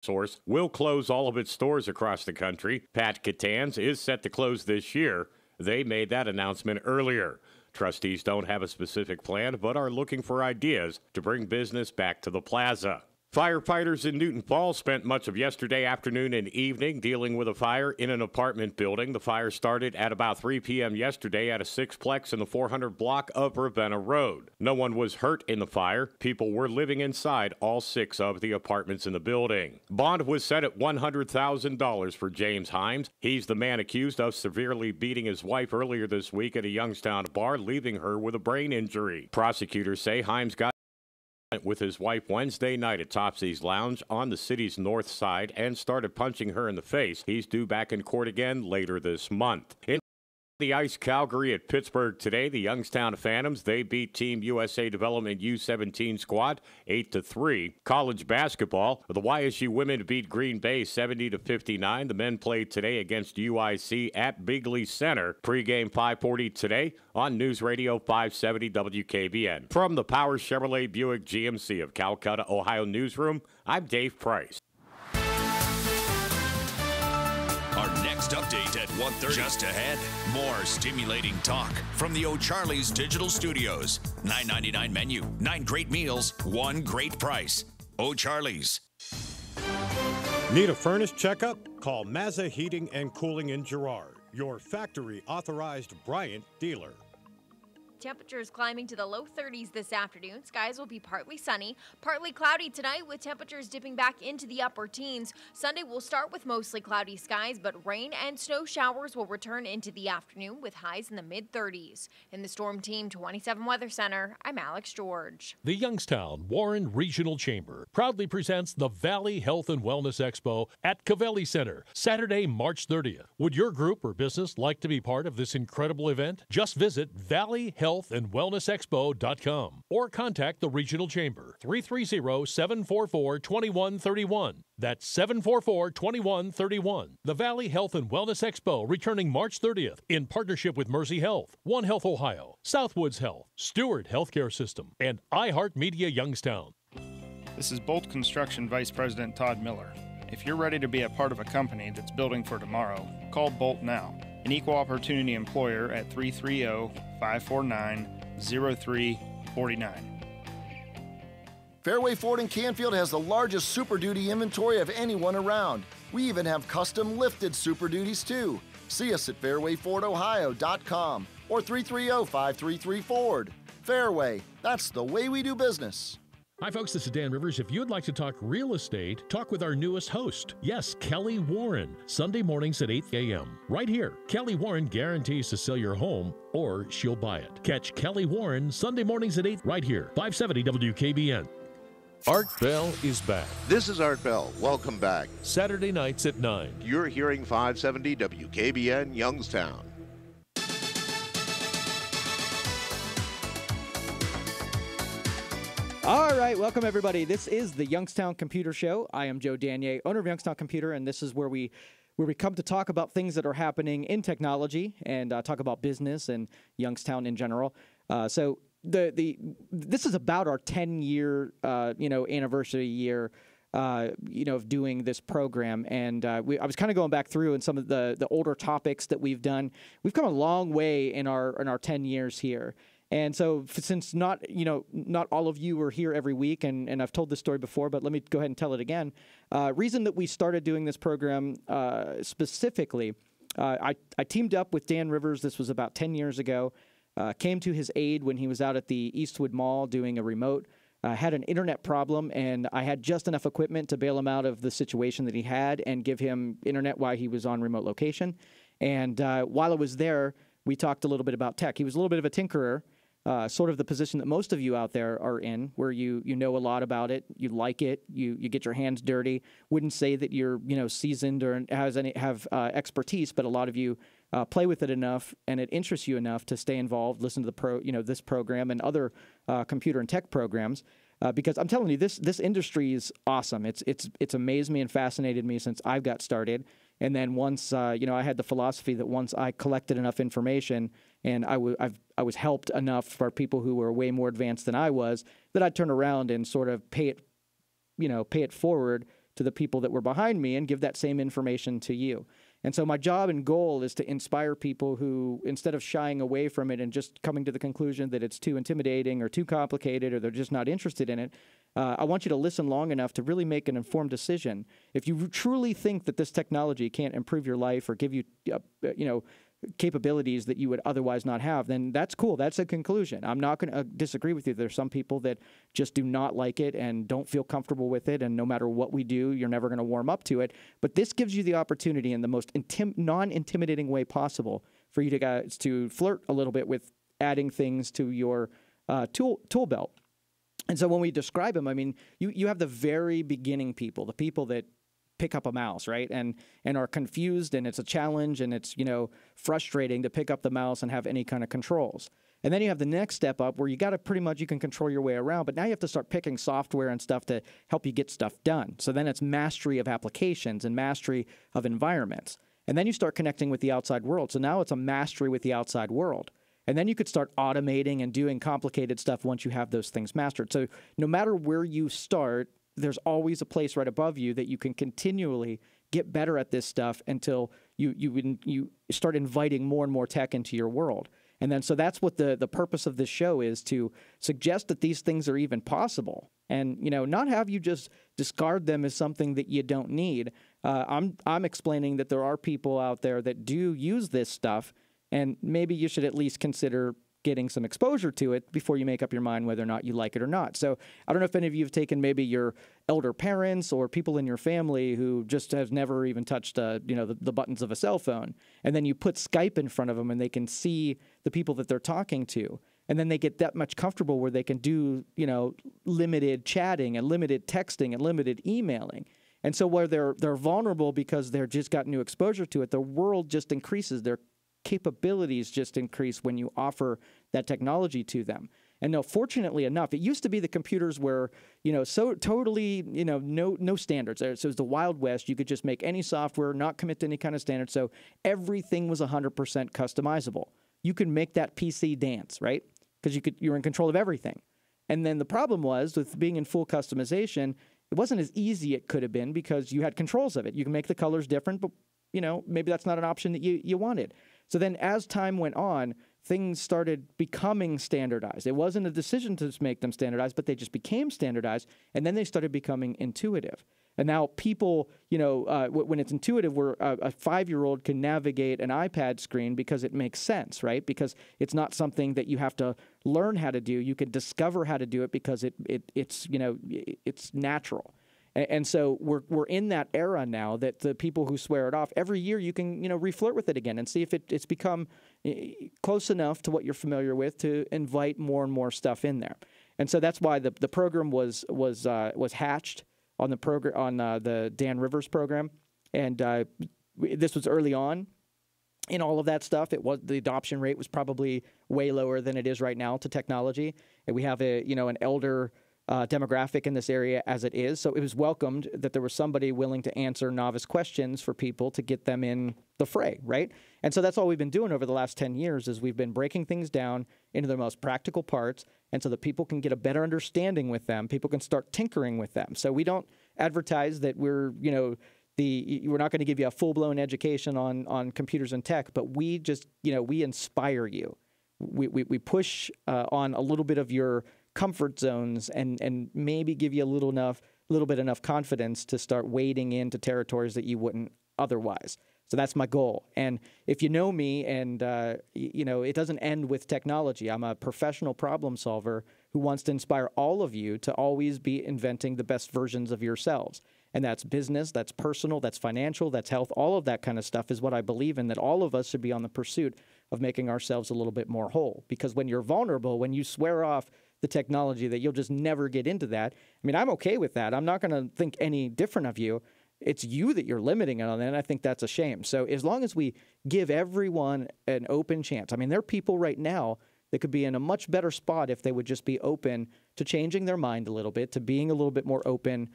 Source will close all of its stores across the country. Pat Catan's is set to close this year. They made that announcement earlier. Trustees don't have a specific plan, but are looking for ideas to bring business back to the plaza. Firefighters in Newton Falls spent much of yesterday afternoon and evening dealing with a fire in an apartment building. The fire started at about 3 p.m. yesterday at a sixplex in the 400 block of Ravenna Road. No one was hurt in the fire. People were living inside all 6 of the apartments in the building. Bond was set at $100,000 for James Himes. He's the man accused of severely beating his wife earlier this week at a Youngstown bar, leaving her with a brain injury. Prosecutors say Himes got with his wife Wednesday night at Topsy's Lounge on the city's north side and started punching her in the face. He's due back in court again later this month. In the Ice Calgary at Pittsburgh today, the Youngstown Phantoms, they beat Team USA Development U17 squad 8-3. College basketball, the YSU women beat Green Bay 70-59. The men played today against UIC at Bigley Center. Pre-game 5:40 today on News Radio 570 WKBN. From the Power Chevrolet Buick GMC of Calcutta, Ohio newsroom, I'm Dave Price. Next update at 1:30. Just ahead, more stimulating talk from the O'Charley's Digital Studios. $9.99 menu, 9 great meals, 1 great price. O'Charley's. Need a furnace checkup? Call Mazza Heating and Cooling in Girard, your factory authorized Bryant dealer. Temperatures climbing to the low 30s this afternoon. Skies will be partly sunny, partly cloudy tonight with temperatures dipping back into the upper teens. Sunday will start with mostly cloudy skies, but rain and snow showers will return into the afternoon with highs in the mid-30s. In the Storm Team 27 Weather Center, I'm Alex George. The Youngstown Warren Regional Chamber proudly presents the Valley Health and Wellness Expo at Covelli Center, Saturday, March 30th. Would your group or business like to be part of this incredible event? Just visit valleyhealthandwellnessexpo.com or contact the Regional Chamber, 330-744-2131. That's 744-2131. The Valley Health and Wellness Expo returning March 30th in partnership with Mercy Health, One Health Ohio, Southwoods Health, Stewart Healthcare System, and iHeartMedia Youngstown. This is Bolt Construction Vice President Todd Miller. If you're ready to be a part of a company that's building for tomorrow, call Bolt now. An equal opportunity employer at 330-549-0349. Fairway Ford in Canfield has the largest Super Duty inventory of anyone around. We even have custom lifted Super Duties too. See us at fairwayfordohio.com or 330-533-FORD. Fairway, that's the way we do business. Hi, folks. This is Dan Rivers. If you'd like to talk real estate, talk with our newest host. Yes, Kelly Warren. Sunday mornings at 8 a.m. Right here. Kelly Warren guarantees to sell your home or she'll buy it. Catch Kelly Warren Sunday mornings at 8 right here. 570 WKBN. Art Bell is back. This is Art Bell. Welcome back. Saturday nights at 9. You're hearing 570 WKBN Youngstown. All right, welcome everybody. This is the Youngstown Computer Show. I am Joe Danier, owner of Youngstown Computer, and this is where we come to talk about things that are happening in technology and talk about business and Youngstown in general. So this is about our 10-year anniversary year of doing this program, and I was kind of going back through and some of the older topics that we've done. We've come a long way in our 10 years here. And so since not all of you are here every week, and I've told this story before, but let me go ahead and tell it again. Reason that we started doing this program specifically, I teamed up with Dan Rivers. This was about 10 years ago. Came to his aid when he was out at the Eastwood Mall doing a remote. Had an internet problem, and I had just enough equipment to bail him out of the situation that he had and give him internet while he was on remote location. And while I was there, we talked a little bit about tech. He was a little bit of a tinkerer. Sort of the position that most of you out there are in, where you know a lot about it, you like it, you get your hands dirty. Wouldn't say that you're seasoned or have expertise, but a lot of you play with it enough, and it interests you enough to stay involved, listen to this program and other computer and tech programs. Because I'm telling you, this industry is awesome. It's amazed me and fascinated me since I've got started. And then once I had the philosophy that once I collected enough information and I was helped enough for people who were way more advanced than I was, that I'd turn around and sort of pay it forward to the people that were behind me and give that same information to you. And so my job and goal is to inspire people who, instead of shying away from it and just coming to the conclusion that it's too intimidating or too complicated or they're just not interested in it, I want you to listen long enough to really make an informed decision. If you truly think that this technology can't improve your life or give you, capabilities that you would otherwise not have, then that's cool. That's a conclusion. I'm not going to disagree with you. There's some people that just do not like it and don't feel comfortable with it, and no matter what we do, you're never going to warm up to it. But this gives you the opportunity in the most non-intimidating way possible for you guys to flirt a little bit with adding things to your tool belt. And so when we describe them, I mean, you have the very beginning people, the people that pick up a mouse, right? And are confused, and it's a challenge, and it's, frustrating to pick up the mouse and have any kind of controls. And then you have the next step up where you got to pretty much, you can control your way around, but now you have to start picking software and stuff to help you get stuff done. So then it's mastery of applications and mastery of environments. And then you start connecting with the outside world. So now it's a mastery with the outside world. And then you could start automating and doing complicated stuff once you have those things mastered. So no matter where you start, there's always a place right above you that you can continually get better at this stuff until you start inviting more and more tech into your world. And then so that's what the purpose of this show is, to suggest that these things are even possible, and not have you just discard them as something that you don't need. I'm explaining that there are people out there that do use this stuff, and maybe you should at least consider getting some exposure to it before you make up your mind whether or not you like it or not. So I don't know if any of you have taken maybe your elder parents or people in your family who just have never even touched the buttons of a cell phone, and then you put Skype in front of them and they can see the people that they're talking to, and then they get that much comfortable where they can do limited chatting and limited texting and limited emailing. And so where they're vulnerable because they're just got new exposure to it, the world just increases. Their capabilities just increase when you offer that technology to them. And no, fortunately enough, it used to be the computers were, so totally, no standards. So it was the Wild West. You could just make any software, not commit to any kind of standard. So everything was 100% customizable. You could make that PC dance, right? Because you're in control of everything. And then the problem was with being in full customization, it wasn't as easy it could have been because you had controls of it. You can make the colors different, but maybe that's not an option that you wanted. So then as time went on, things started becoming standardized. It wasn't a decision to just make them standardized, but they just became standardized, and then they started becoming intuitive. And now people, when it's intuitive, where a 5-year-old can navigate an iPad screen because it makes sense, right? Because it's not something that you have to learn how to do. You can discover how to do it because it's natural. And so we're in that era now that the people who swear it off, every year you can reflirt with it again and see if it's become close enough to what you're familiar with to invite more and more stuff in there. And so that's why the program was hatched on the Dan Rivers program, and this was early on in all of that stuff. The adoption rate was probably way lower than it is right now to technology, and we have an elder demographic in this area as it is. So it was welcomed that there was somebody willing to answer novice questions for people to get them in the fray, right? And so that's all we've been doing over the last 10 years is we've been breaking things down into the most practical parts, and so that people can get a better understanding with them. People can start tinkering with them. So we don't advertise that we're, we're not going to give you a full-blown education on computers and tech, but we just, we inspire you. We push on a little bit of your comfort zones and maybe give you a little bit enough confidence to start wading into territories that you wouldn't otherwise. So that's my goal. And if you know me, and it doesn't end with technology. I'm a professional problem solver who wants to inspire all of you to always be inventing the best versions of yourselves. And that's business, that's personal, that's financial, that's health. All of that kind of stuff is what I believe in, that all of us should be on the pursuit of making ourselves a little bit more whole. Because when you're vulnerable, when you swear off the technology that you'll just never get into that, I mean, I'm okay with that. I'm not going to think any different of you. It's you that you're limiting it on, and I think that's a shame. So as long as we give everyone an open chance, I mean, there are people right now that could be in a much better spot if they would just be open to changing their mind a little bit, to being a little bit more open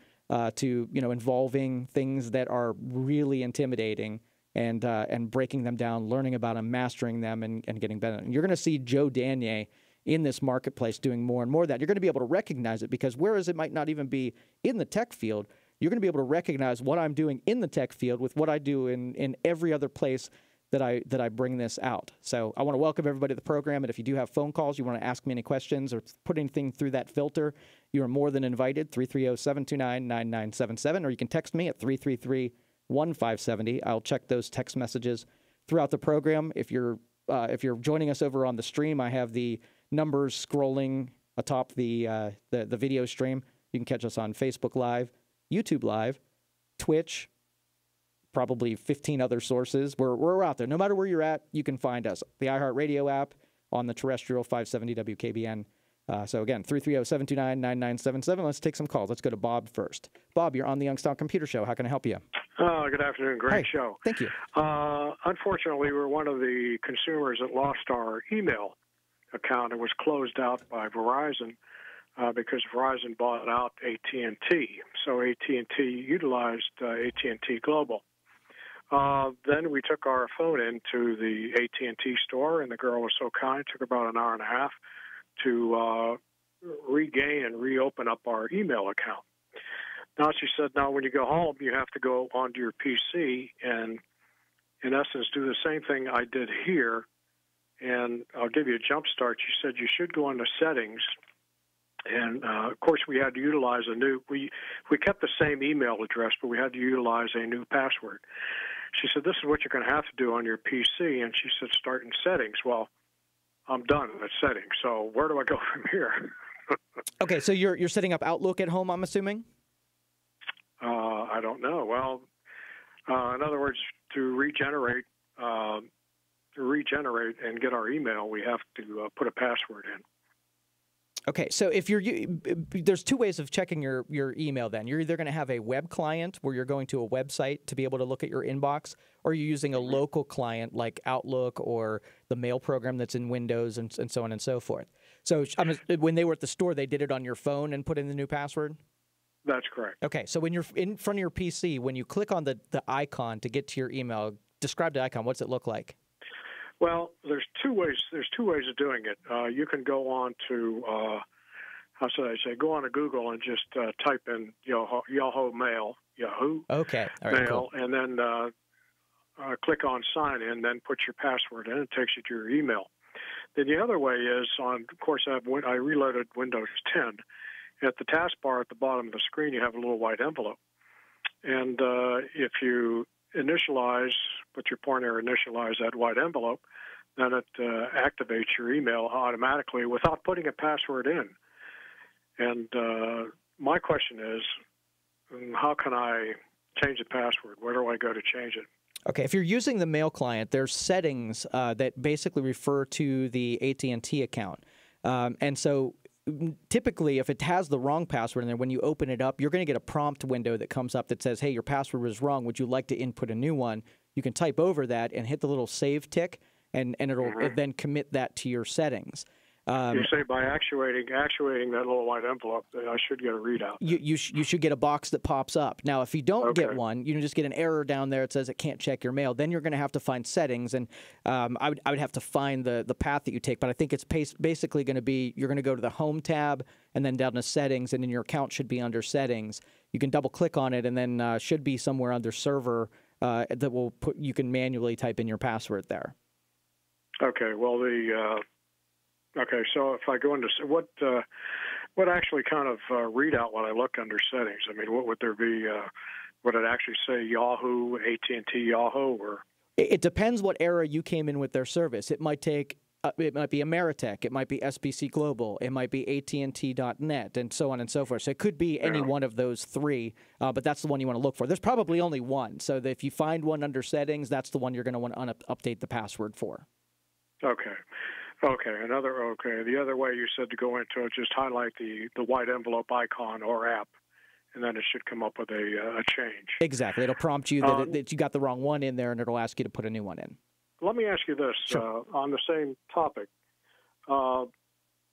to, involving things that are really intimidating and breaking them down, learning about them, mastering them, and getting better. And you're going to see Joe Danier in this marketplace doing more and more of that. You're going to be able to recognize it because whereas it might not even be in the tech field, you're going to be able to recognize what I'm doing in the tech field with what I do in every other place that I bring this out. So I want to welcome everybody to the program, and if you do have phone calls, you want to ask me any questions or put anything through that filter, you are more than invited, 330-729-9977, or you can text me at 333-1570. I'll check those text messages throughout the program. If you're joining us over on the stream, I have the numbers scrolling atop the video stream. You can catch us on Facebook Live, YouTube Live, Twitch, probably 15 other sources. We're out there. No matter where you're at, you can find us. The iHeartRadio app, on the terrestrial 570 WKBN. So again, 330-729-9977. Let's take some calls. Let's go to Bob first. Bob, you're on the Youngstown Computer Show. How can I help you? Good afternoon. Great show. Thank you. Unfortunately, we're one of the consumers that lost our email account. It was closed out by Verizon because Verizon bought out AT&T. So AT&T utilized AT&T Global. Then we took our phone into the AT&T store, and the girl was so kind. It took about an hour and a half to regain and reopen up our email account. Now, she said, now when you go home, you have to go onto your PC and, in essence, do the same thing I did here. And I'll give you a jump start. She said you should go into settings. And, of course, we had to utilize we kept the same email address, but we had to utilize a new password. She said, this is what you're going to have to do on your PC. And she said, start in settings. Well, I'm done at settings. So where do I go from here? Okay, so you're setting up Outlook at home, I'm assuming? I don't know. Well, in other words, to regenerate and get our email, we have to put a password in. Okay, so if there's two ways of checking your email then. You're either going to have a web client where you're going to a website to be able to look at your inbox, or you're using a local client like Outlook or the mail program that's in Windows and so on and so forth. So when they were at the store, they did it on your phone and put in the new password? That's correct. Okay, so when you're in front of your PC, when you click on the icon to get to your email, describe the icon. What's it look like? Well, there's two ways of doing it. You can go on to go on to Google and just type in Yahoo Mail, Okay. All right, Mail, cool. and then click on Sign In, then put your password in. It takes you to your email. Then the other way is of course, I reloaded Windows 10. At the taskbar at the bottom of the screen, you have a little white envelope, and if you put your pointer, initialize that white envelope, then it activates your email automatically without putting a password in. And my question is, how can I change the password? Where do I go to change it? Okay, if you're using the mail client, there's settings that basically refer to the AT&T account. And so typically, if it has the wrong password in there, when you open it up, you're going to get a prompt window that comes up that says, hey, your password was wrong. Would you like to input a new one? You can type over that and hit the little save tick, and it'll then commit that to your settings. You say by actuating that little white envelope, I should get a readout. You should get a box that pops up. Now, if you don't get one, you can just get an error down there that says it can't check your mail. Then you're going to have to find settings, and I would have to find the path that you take. But I think it's basically going to be you're going to go to the Home tab and then down to Settings, and then your account should be under Settings. You can double click on it, and then should be somewhere under Server that will you can manually type in your password there. Okay. Well, Okay, so if I go into what actually kind of readout when I look under settings? I mean, what would there be? Would it actually say Yahoo, AT&T, Yahoo, or? It depends what era you came in with their service. It might take. It might be Ameritech. It might be SBC Global. It might be AT&T.net, and so on and so forth. So it could be any one of those three, but that's the one you want to look for. There's probably only one. So that if you find one under settings, that's the one you're going to want to update the password for. Okay. The other way you said to go into it, just highlight the white envelope icon or app, and then it should come up with a change. Exactly. It'll prompt you that you got the wrong one in there, and it'll ask you to put a new one in. Let me ask you this on the same topic. Now,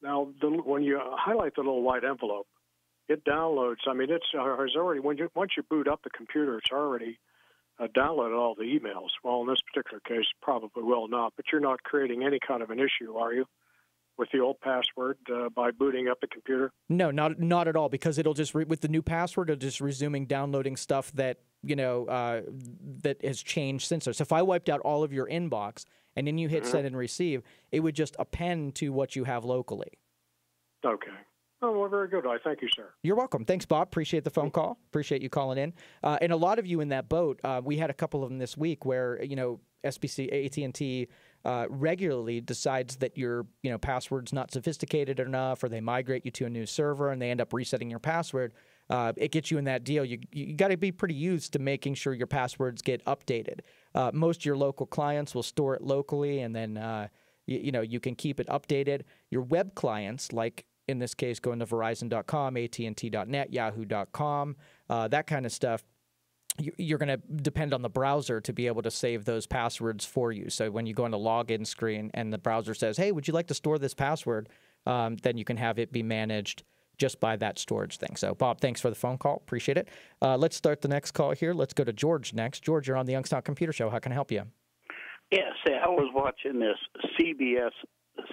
when you highlight the little white envelope, it downloads. I mean, it's already once you boot up the computer, it's already downloaded all the emails. Well, in this particular case, probably will not. But you're not creating any kind of an issue, are you? with the old password by booting up the computer? No, not at all, because it'll just with the new password, it'll just resuming downloading stuff that that has changed since then. So if I wiped out all of your inbox and then you hit send and receive, it would just append to what you have locally. Okay. Oh, well, very good. I thank you, sir. You're welcome. Thanks, Bob. Appreciate the phone call. Appreciate you calling in. And a lot of you in that boat, we had a couple of them this week where, SBC, AT&T regularly decides that your, password's not sophisticated enough, or they migrate you to a new server and they end up resetting your password. It gets you in that deal. You got to be pretty used to making sure your passwords get updated. Most of your local clients will store it locally, and then, you can keep it updated. Your web clients, like in this case, going to Verizon.com, AT&T.net, Yahoo.com, that kind of stuff, you're going to depend on the browser to be able to save those passwords for you. So when you go on the login screen and the browser says, hey, would you like to store this password, then you can have it be managed just by that storage thing. So, Bob, thanks for the phone call. Appreciate it. Let's start the next call here. Let's go to George next. George, you're on the Youngstown Computer Show. How can I help you? Yes, I was watching this CBS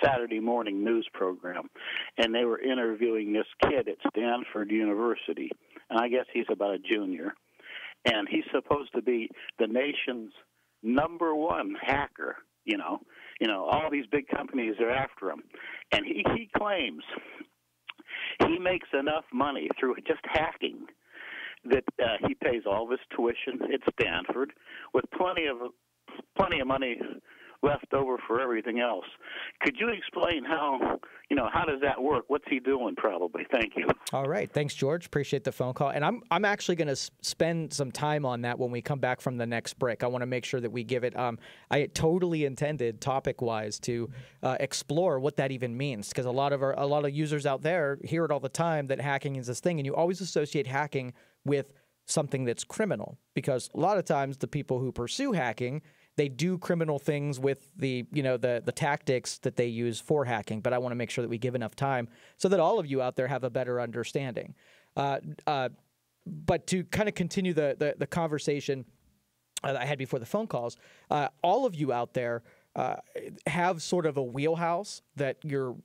Saturday morning news program, and they were interviewing this kid at Stanford University, and I guess he's about a junior, and he's supposed to be the nation's #1 hacker. All these big companies are after him, and he claims he makes enough money through just hacking that he pays all of his tuition at Stanford with plenty of money left over for everything else. Could you explain how does that work? What's he doing probably? Thank you. All right. Thanks, George. Appreciate the phone call. And I'm actually going to spend some time on that when we come back from the next break. I want to make sure that we give it I totally intended topic-wise to explore what that even means, because a lot of users out there hear it all the time that hacking is this thing, and you always associate hacking with something that's criminal, because a lot of times the people who pursue hacking, they do criminal things with the tactics that they use for hacking. But I want to make sure that we give enough time so that all of you out there have a better understanding. But to kind of continue the conversation that I had before the phone calls, all of you out there have sort of a wheelhouse that you're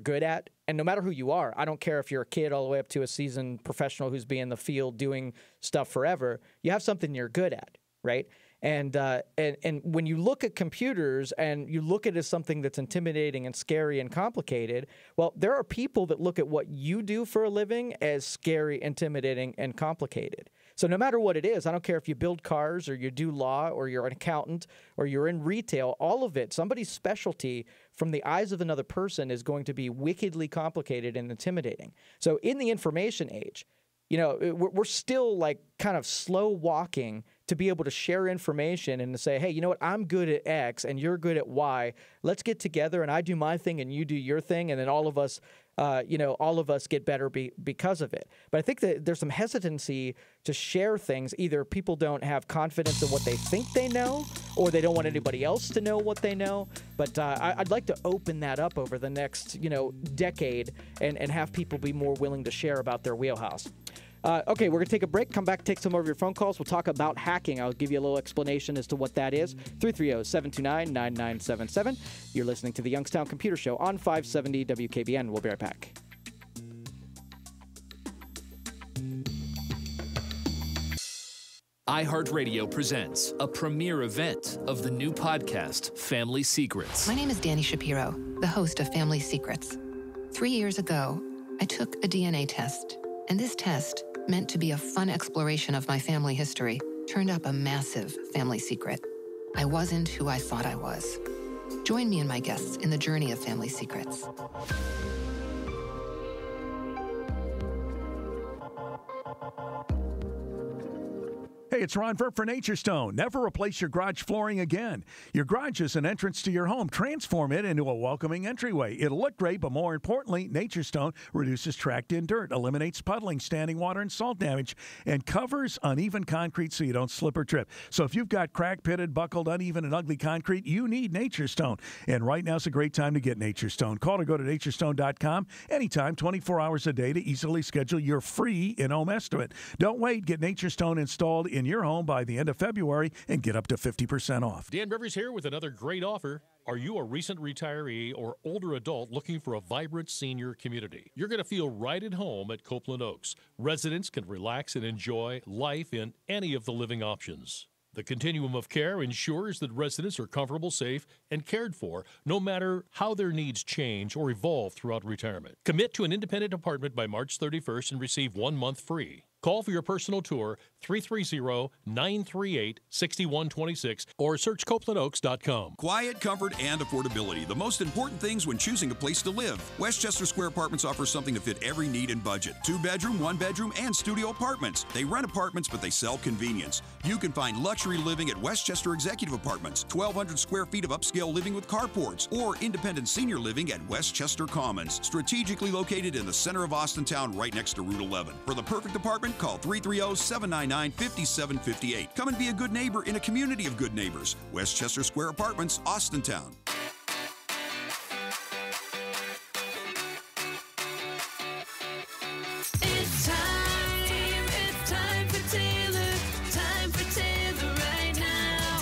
good at. And no matter who you are, I don't care if you're a kid all the way up to a seasoned professional who's been in the field doing stuff forever, you have something you're good at, right? And when you look at computers and you look at it as something that's intimidating and scary and complicated, well, there are people that look at what you do for a living as scary, intimidating, and complicated. So no matter what it is, I don't care if you build cars or you do law or you're an accountant or you're in retail, all of it, somebody's specialty from the eyes of another person is going to be wickedly complicated and intimidating. So in the information age, we're still like kind of slow walking to be able to share information and to say, hey, you know what, I'm good at X and you're good at Y. Let's get together and I do my thing and you do your thing, and then all of us get better because of it. But I think that there's some hesitancy to share things. Either people don't have confidence in what they think they know, or they don't want anybody else to know what they know. But I'd like to open that up over the next, decade and have people be more willing to share about their wheelhouse. Okay, we're going to take a break, come back, take some more of your phone calls. We'll talk about hacking. I'll give you a little explanation as to what that is. 330-729-9977. You're listening to the Youngstown Computer Show on 570 WKBN. We'll be right back. iHeartRadio presents a premiere event of the new podcast, Family Secrets. My name is Danny Shapiro, the host of Family Secrets. 3 years ago, I took a DNA test, and this test, meant to be a fun exploration of my family history, turned up a massive family secret. I wasn't who I thought I was. Join me and my guests in the journey of Family Secrets. Hey, it's Ron Verp for Nature Stone. Never replace your garage flooring again. Your garage is an entrance to your home. Transform it into a welcoming entryway. It'll look great, but more importantly, Nature Stone reduces tracked-in dirt, eliminates puddling, standing water, and salt damage, and covers uneven concrete so you don't slip or trip. So if you've got cracked, pitted, buckled, uneven, and ugly concrete, you need Nature Stone. And right now is a great time to get Nature Stone. Call or go to naturestone.com anytime, 24 hours a day to easily schedule your free in-home estimate. Don't wait. Get Nature Stone installed in in your home by the end of February and get up to 50% off. Dan Rivers here with another great offer. Are you a recent retiree or older adult looking for a vibrant senior community? You're going to feel right at home at Copeland Oaks. Residents can relax and enjoy life in any of the living options. The continuum of care ensures that residents are comfortable, safe, and cared for, no matter how their needs change or evolve throughout retirement. Commit to an independent apartment by March 31st and receive 1 month free. Call for your personal tour, 330-938-6126, or search CopelandOaks.com. Quiet, comfort, and affordability. The most important things when choosing a place to live. Westchester Square Apartments offers something to fit every need and budget. 2-bedroom, 1-bedroom, and studio apartments. They rent apartments, but they sell convenience. You can find luxury living at Westchester Executive Apartments, 1,200 square feet of upscale living with carports, or independent senior living at Westchester Commons, strategically located in the center of Austintown, right next to Route 11. For the perfect apartment, call 330-799-5758. Come and be a good neighbor in a community of good neighbors. Westchester Square Apartments, Austintown. It's time for Taylor. Time for Taylor right now.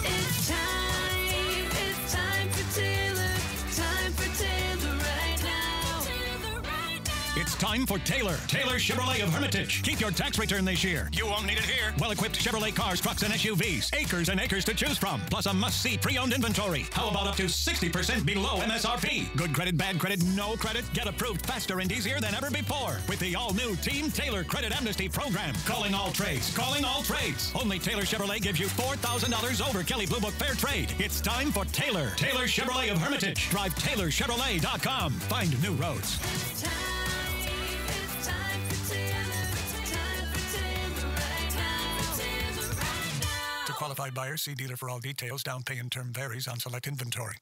It's time for Taylor. Time for Taylor right now. It's time for Taylor. Taylor Chevrolet of Hermitage. Keep your tax return this year. You won't need it here. Well-equipped Chevrolet cars, trucks, and SUVs. Acres and acres to choose from. Plus a must-see pre-owned inventory. How about up to 60% below MSRP? Good credit, bad credit, no credit? Get approved faster and easier than ever before with the all-new Team Taylor Credit Amnesty Program. Calling all trades. Calling all trades. Only Taylor Chevrolet gives you $4,000 over Kelley Blue Book Fair Trade. It's time for Taylor. Taylor Chevrolet of Hermitage. Drive TaylorChevrolet.com. Find new roads. Qualified buyers, see dealer for all details. Down pay and term varies on select inventory.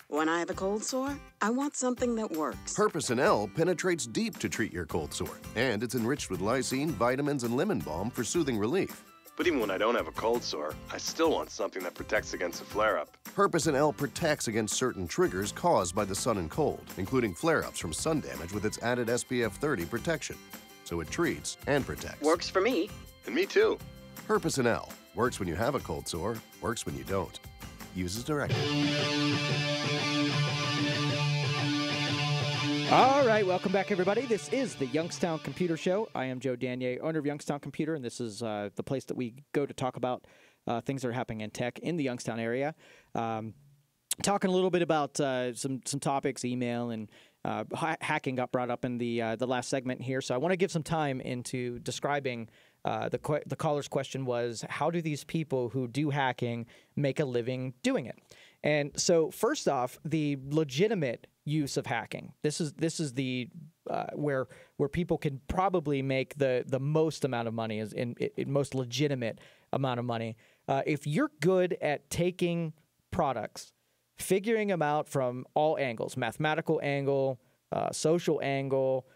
When I have a cold sore, I want something that works. Herpecin L penetrates deep to treat your cold sore, and it's enriched with lysine, vitamins, and lemon balm for soothing relief. But even when I don't have a cold sore, I still want something that protects against a flare-up. Herpecin L protects against certain triggers caused by the sun and cold, including flare-ups from sun damage with its added SPF 30 protection. So it treats and protects. Works for me. And me too. Herpecin L. Works when you have a cold sore, works when you don't. Use as directed. All right, welcome back, everybody. This is the Youngstown Computer Show. I am Joe Danier, owner of Youngstown Computer, and this is the place that we go to talk about things that are happening in tech in the Youngstown area. Talking a little bit about some topics, email, and hacking got brought up in the last segment here. So I want to give some time into describing. The caller's question was, how do these people who do hacking make a living doing it? And so first off, the legitimate use of hacking. This is the where people can probably make the most amount of money, is in most legitimate amount of money. If you're good at taking products, figuring them out from all angles, mathematical angle, social angle,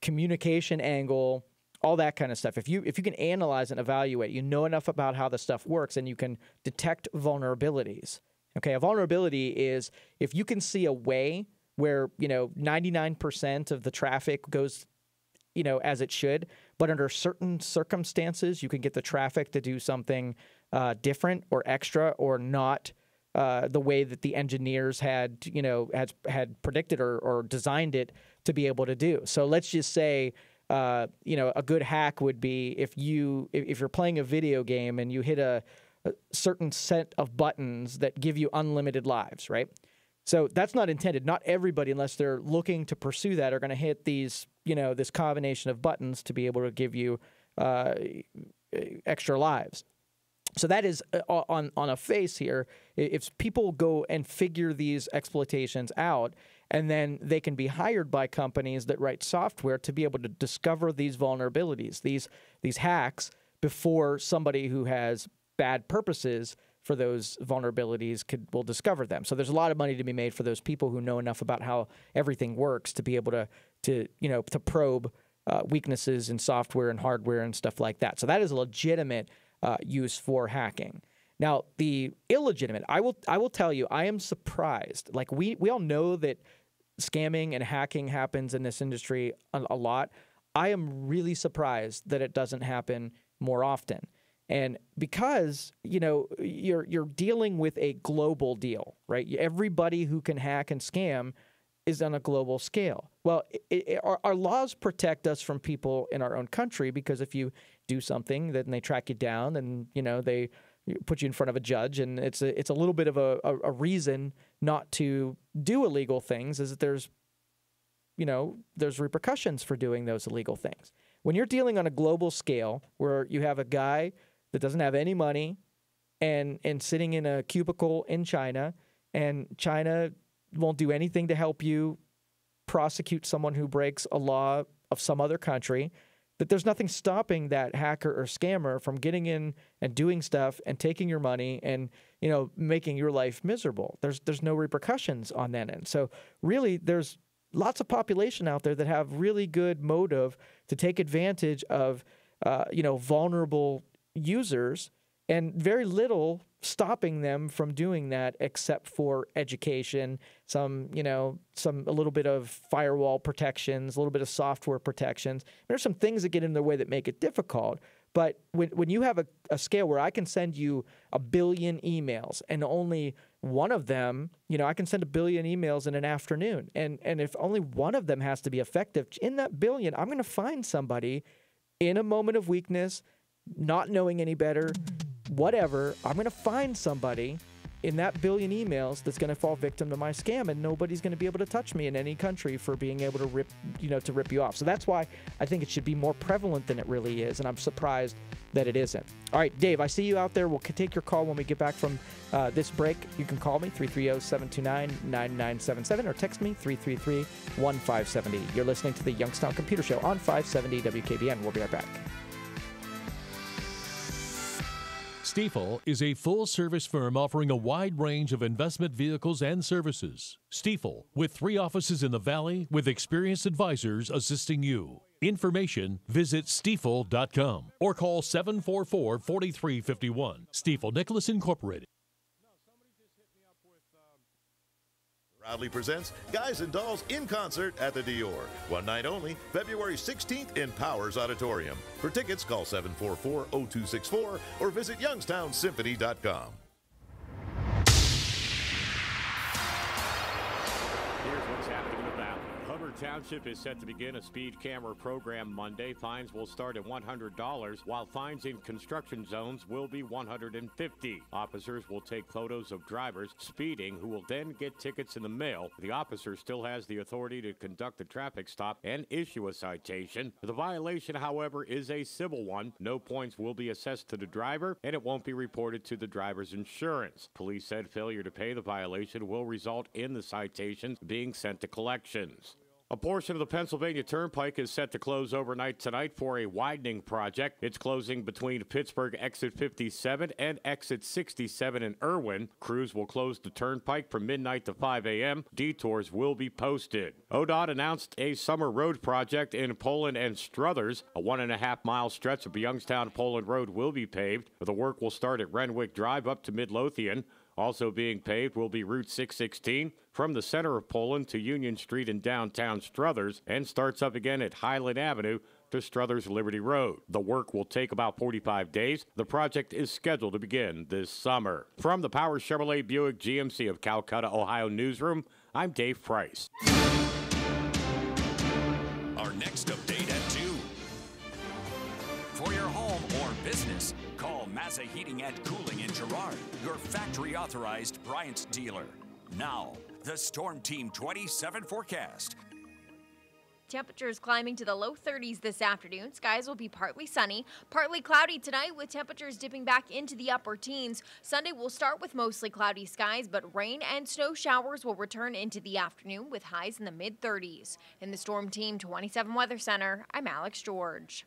communication angle, all that kind of stuff. If you can analyze and evaluate, you know enough about how the stuff works, and you can detect vulnerabilities. Okay, a vulnerability is if you can see a way where 99% of the traffic goes as it should, but under certain circumstances you can get the traffic to do something different or extra or not the way that the engineers had predicted or designed it to be able to do. So let's just say. A good hack would be if you're playing a video game and you hit a certain set of buttons that give you unlimited lives, right? So that's not intended. Not everybody, unless they're looking to pursue that, are going to hit these, this combination of buttons to be able to give you extra lives. So that is on a face here. If people go and figure these exploitations out, and then they can be hired by companies that write software to be able to discover these vulnerabilities, these hacks, before somebody who has bad purposes for those vulnerabilities will discover them. So there's a lot of money to be made for those people who know enough about how everything works to be able to probe weaknesses in software and hardware and stuff like that. So that is a legitimate use for hacking. Now, the illegitimate, I will tell you, I am surprised. Like we all know that scamming and hacking happens in this industry a lot. I am really surprised that it doesn't happen more often. And because, you're dealing with a global deal, right? Everybody who can hack and scam is on a global scale. Well, our laws protect us from people in our own country, because if you do something, then they track you down, and they put you in front of a judge, and it's a little bit of a reason not to do illegal things, is that there's repercussions for doing those illegal things. When you're dealing on a global scale, where you have a guy that doesn't have any money and sitting in a cubicle in China, and China won't do anything to help you prosecute someone who breaks a law of some other country, that there's nothing stopping that hacker or scammer from getting in and doing stuff and taking your money and, making your life miserable. There's no repercussions on that end. So really, there's lots of population out there that have really good motive to take advantage of, vulnerable users, and very little stopping them from doing that except for education, a little bit of firewall protections, a little bit of software protections. There's some things that get in their way that make it difficult. But when you have a scale where I can send you 1 billion emails, and only one of them, I can send 1 billion emails in an afternoon. And if only one of them has to be effective, in that billion, I'm going to find somebody in a moment of weakness, not knowing any better, whatever. I'm going to find somebody in that 1 billion emails that's going to fall victim to my scam, and nobody's going to be able to touch me in any country for being able to rip you off. So that's why I think it should be more prevalent than it really is, and I'm surprised that it isn't. All right, Dave, I see you out there. We'll take your call when we get back from this break. You can call me, 330-729-9977, or text me, 333-1570. You're listening to the Youngstown Computer Show on 570 WKBN. We'll be right back. Stifel is a full-service firm offering a wide range of investment vehicles and services. Stifel, with 3 offices in the Valley, with experienced advisors assisting you. Information, visit stifel.com or call 744-4351. Stifel Nicholas Incorporated. Proudly presents Guys and Dolls in Concert at the Dior. One night only, February 16th in Powers Auditorium. For tickets, call 744-0264 or visit youngstownsymphony.com. Here's what's happening in the Valley. Hubbard Township is set to begin a speed camera program Monday. Fines will start at $100, while fines in construction zones will be $150. Officers will take photos of drivers speeding, who will then get tickets in the mail. The officer still has the authority to conduct a traffic stop and issue a citation. The violation, however, is a civil one. No points will be assessed to the driver, and it won't be reported to the driver's insurance. Police said failure to pay the violation will result in the citations being sent to collections. A portion of the Pennsylvania Turnpike is set to close overnight tonight for a widening project. It's closing between Pittsburgh Exit 57 and Exit 67 in Irwin. Crews will close the Turnpike from midnight to 5 a.m. Detours will be posted. ODOT announced a summer road project in Poland and Struthers. A 1.5-mile stretch of Youngstown-Poland Road will be paved. The work will start at Renwick Drive up to Midlothian. Also being paved will be Route 616 from the center of Poland to Union Street in downtown Struthers, and starts up again at Highland Avenue to Struthers Liberty Road. The work will take about 45 days. The project is scheduled to begin this summer. From the Powers Chevrolet Buick GMC of Calcutta, Ohio newsroom, I'm Dave Price. Our next update at 2. For your home or business, call Mazza Heating and Cooling in Girard, your factory-authorized Bryant dealer. Now, the Storm Team 27 forecast. Temperatures climbing to the low 30s this afternoon. Skies will be partly sunny, partly cloudy tonight, with temperatures dipping back into the upper teens. Sunday will start with mostly cloudy skies, but rain and snow showers will return into the afternoon with highs in the mid-30s. In the Storm Team 27 Weather Center, I'm Alex George.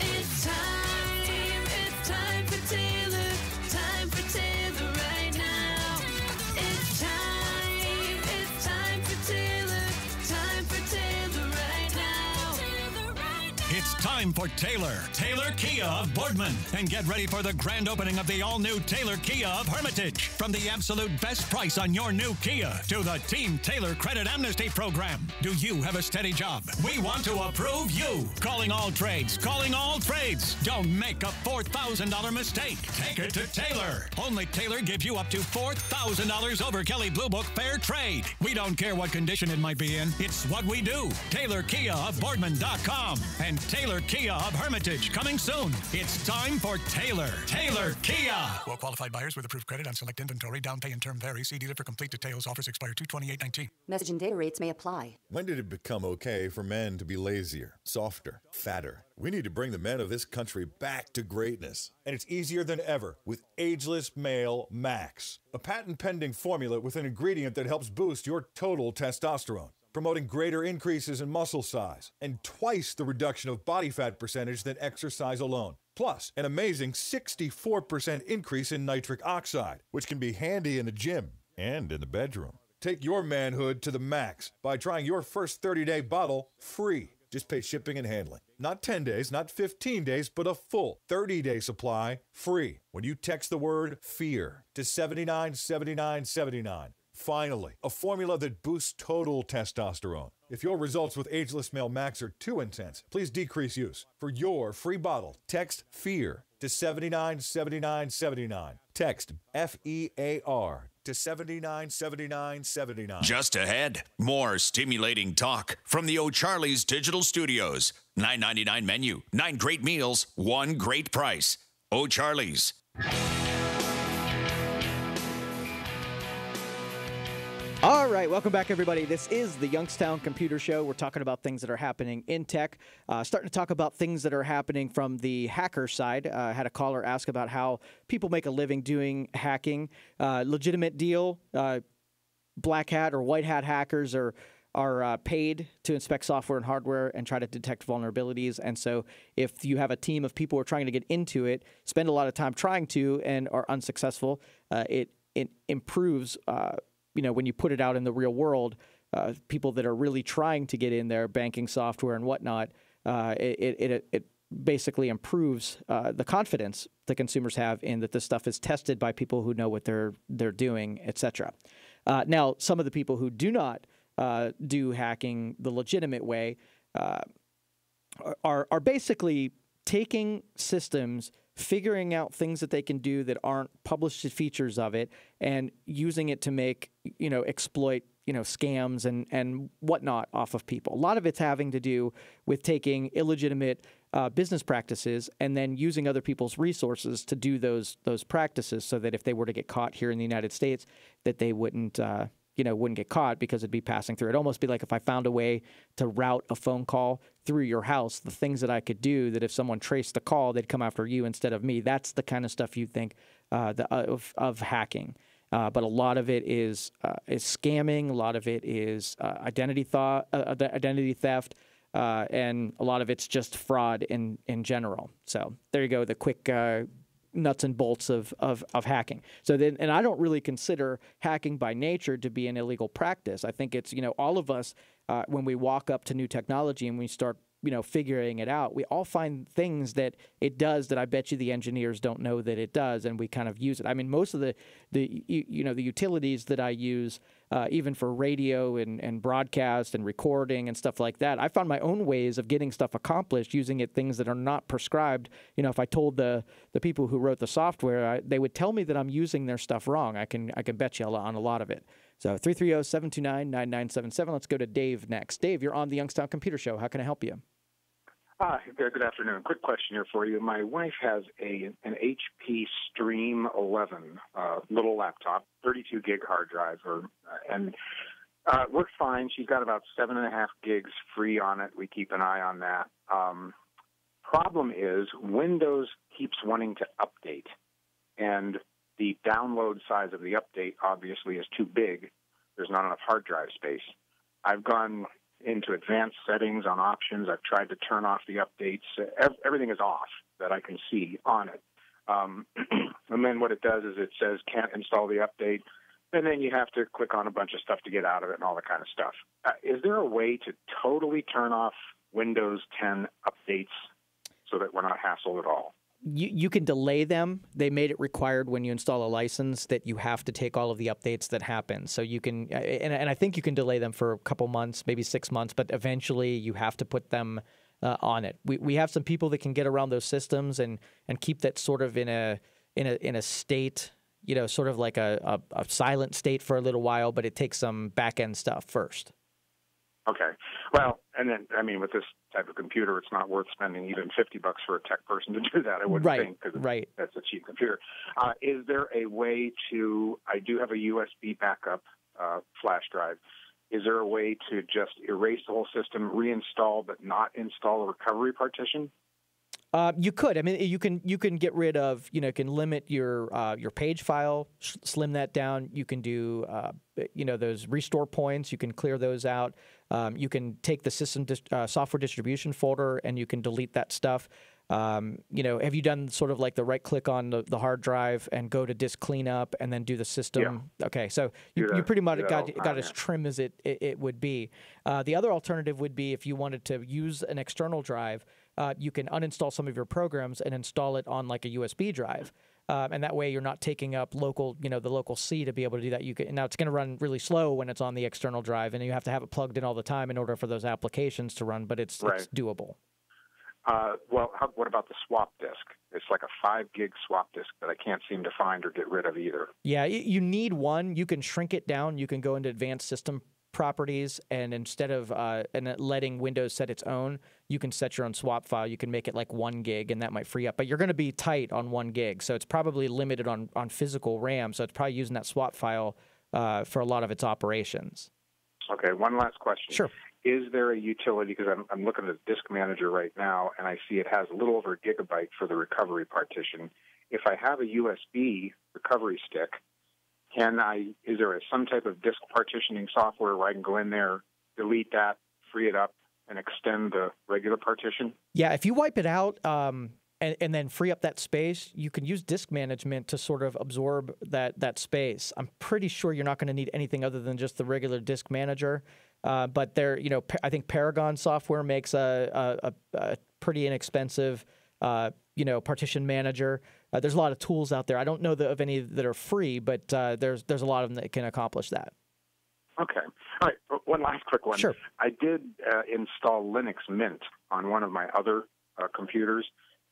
It's time for Taylor. Time for Taylor right now. It's time for Taylor. Time for Taylor right now. It's time for Taylor Kia of Boardman. And get ready for the grand opening of the all-new Taylor Kia of Hermitage. From the absolute best price on your new Kia to the Team Taylor Credit Amnesty Program. Do you have a steady job? We want to approve you. Calling all trades. Calling all trades. Don't make a $4,000 mistake. Take it to Taylor. Only Taylor gives you up to $4,000 over Kelly Blue Book Fair Trade. We don't care what condition it might be in. It's what we do. Taylor Kia of Boardman.com and Taylor Kia of Hermitage coming soon. It's time for Taylor Kia. Well qualified buyers with approved credit on select inventory. Down pay and term vary. See dealer for complete details. Offers expire 2/28/19. Message and data rates may apply. When did it become okay for men to be lazier, softer, fatter? We need to bring the men of this country back to greatness. And it's easier than ever with Ageless Male Max, a patent-pending formula with an ingredient that helps boost your total testosterone, promoting greater increases in muscle size and twice the reduction of body fat percentage than exercise alone. Plus, an amazing 64% increase in nitric oxide, which can be handy in the gym and in the bedroom. Take your manhood to the max by trying your first 30-day bottle free. Just pay shipping and handling. Not 10 days, not 15 days, but a full 30-day supply free when you text the word FEAR to 797979. Finally, a formula that boosts total testosterone. If your results with Ageless Male Max are too intense, please decrease use. For your free bottle, text FEAR to 797979. Text FEAR to 797979. Just ahead, more stimulating talk from the O'Charley's Digital Studios. $9.99 menu, 9 great meals, 1 great price. O'Charley's. All right, welcome back, everybody. This is the Youngstown Computer Show. We're talking about things that are happening in tech. Starting to talk about things that are happening from the hacker side. I had a caller ask about how people make a living doing hacking. Legitimate deal. Black hat or white hat hackers are paid to inspect software and hardware and try to detect vulnerabilities. And so if you have a team of people who are trying to get into it, spend a lot of time trying to, and are unsuccessful, it improves when you put it out in the real world, people that are really trying to get in there, banking software and whatnot, it basically improves the confidence the consumers have in that this stuff is tested by people who know what they're doing, etc. Now, some of the people who do not do hacking the legitimate way are basically taking systems, figuring out things that they can do that aren't published features of it, and using it to make, exploit, scams and whatnot off of people. A lot of it's having to do with taking illegitimate business practices and then using other people's resources to do those practices, so that if they were to get caught here in the United States, that they wouldn't get caught because it'd be passing through. It'd almost be like if I found a way to route a phone call through your house, the things that I could do that if someone traced the call, they'd come after you instead of me. That's the kind of stuff you think of hacking. But a lot of it is scamming. A lot of it is identity theft, and a lot of it's just fraud in general. So there you go, the quick nuts and bolts of hacking. So then, and I don't really consider hacking by nature to be an illegal practice. I think it's, all of us, when we walk up to new technology and we start, figuring it out, we all find things that it does that I bet you the engineers don't know that it does, and we kind of use it. I mean, most of the utilities that I use, even for radio and broadcast and recording and stuff like that, I found my own ways of getting stuff accomplished using things that are not prescribed. If I told the people who wrote the software, they would tell me that I'm using their stuff wrong. I can bet you on a lot of it. So 330-729-9977. Let's go to Dave next. Dave, you're on the Youngstown Computer Show. How can I help you? Hi, good afternoon. Quick question here for you. My wife has an HP Stream 11 little laptop, 32 gig hard drive, and works fine. She's got about 7.5 gigs free on it. We keep an eye on that. Problem is Windows keeps wanting to update, and the download size of the update obviously is too big. There's not enough hard drive space. I've gone into advanced settings on options. I've tried to turn off the updates. Everything is off that I can see on it. And then what it does is it says can't install the update, and then you have to click on a bunch of stuff to get out of it and all that kind of stuff. Is there a way to totally turn off Windows 10 updates so that we're not hassled at all? You can delay them. They made it required when you install a license that you have to take all of the updates that happen. So you can, and I think you can delay them for a couple months, maybe 6 months, but eventually you have to put them on it. We have some people that can get around those systems and keep that sort of in a state, you know, sort of like a silent state for a little while, but it takes some back end stuff first. Okay. Well, and then, I mean, with this type of computer, it's not worth spending even $50 for a tech person to do that, I wouldn't think, because that's a cheap computer. Is there a way to, I do have a USB backup flash drive. Is there a way to just erase the whole system, reinstall, but not install a recovery partition? You could. I mean, you can get rid of, you know, can limit your page file, slim that down. You can do, you know, those restore points. You can clear those out. You can take the system software distribution folder and you can delete that stuff. You know, have you done sort of like the right click on the hard drive and go to disk cleanup and then do the system? Yeah. Okay, so you pretty much got as trim as it would be. The other alternative would be if you wanted to use an external drive, you can uninstall some of your programs and install it on like a USB drive. And that way you're not taking up local, you know, the local C to be able to do that. Now it's going to run really slow when it's on the external drive, and you have to have it plugged in all the time in order for those applications to run, but it's doable. Well, what about the swap disk? It's like a 5 gig swap disk that I can't seem to find or get rid of either. Yeah, you need one. You can shrink it down. You can go into advanced system properties, and instead of letting Windows set its own, you can set your own swap file. You can make it like 1 gig, and that might free up. But you're going to be tight on 1 gig, so it's probably limited on physical RAM. So it's probably using that swap file for a lot of its operations. Okay, one last question. Sure. Is there a utility, because I'm looking at Disk Manager right now, and I see it has a little over a gigabyte for the recovery partition. If I have a USB recovery stick, is there some type of disk partitioning software where I can go in there, delete that, free it up, and extend the regular partition? Yeah, if you wipe it out and then free up that space, you can use disk management to sort of absorb that space. I'm pretty sure you're not going to need anything other than just the regular disk manager. But there, you know, I think Paragon software makes a pretty inexpensive, you know, partition manager. There's a lot of tools out there. I don't know of any that are free, but there's a lot of them that can accomplish that. Okay. All right. One last quick one. Sure. I did install Linux Mint on one of my other computers,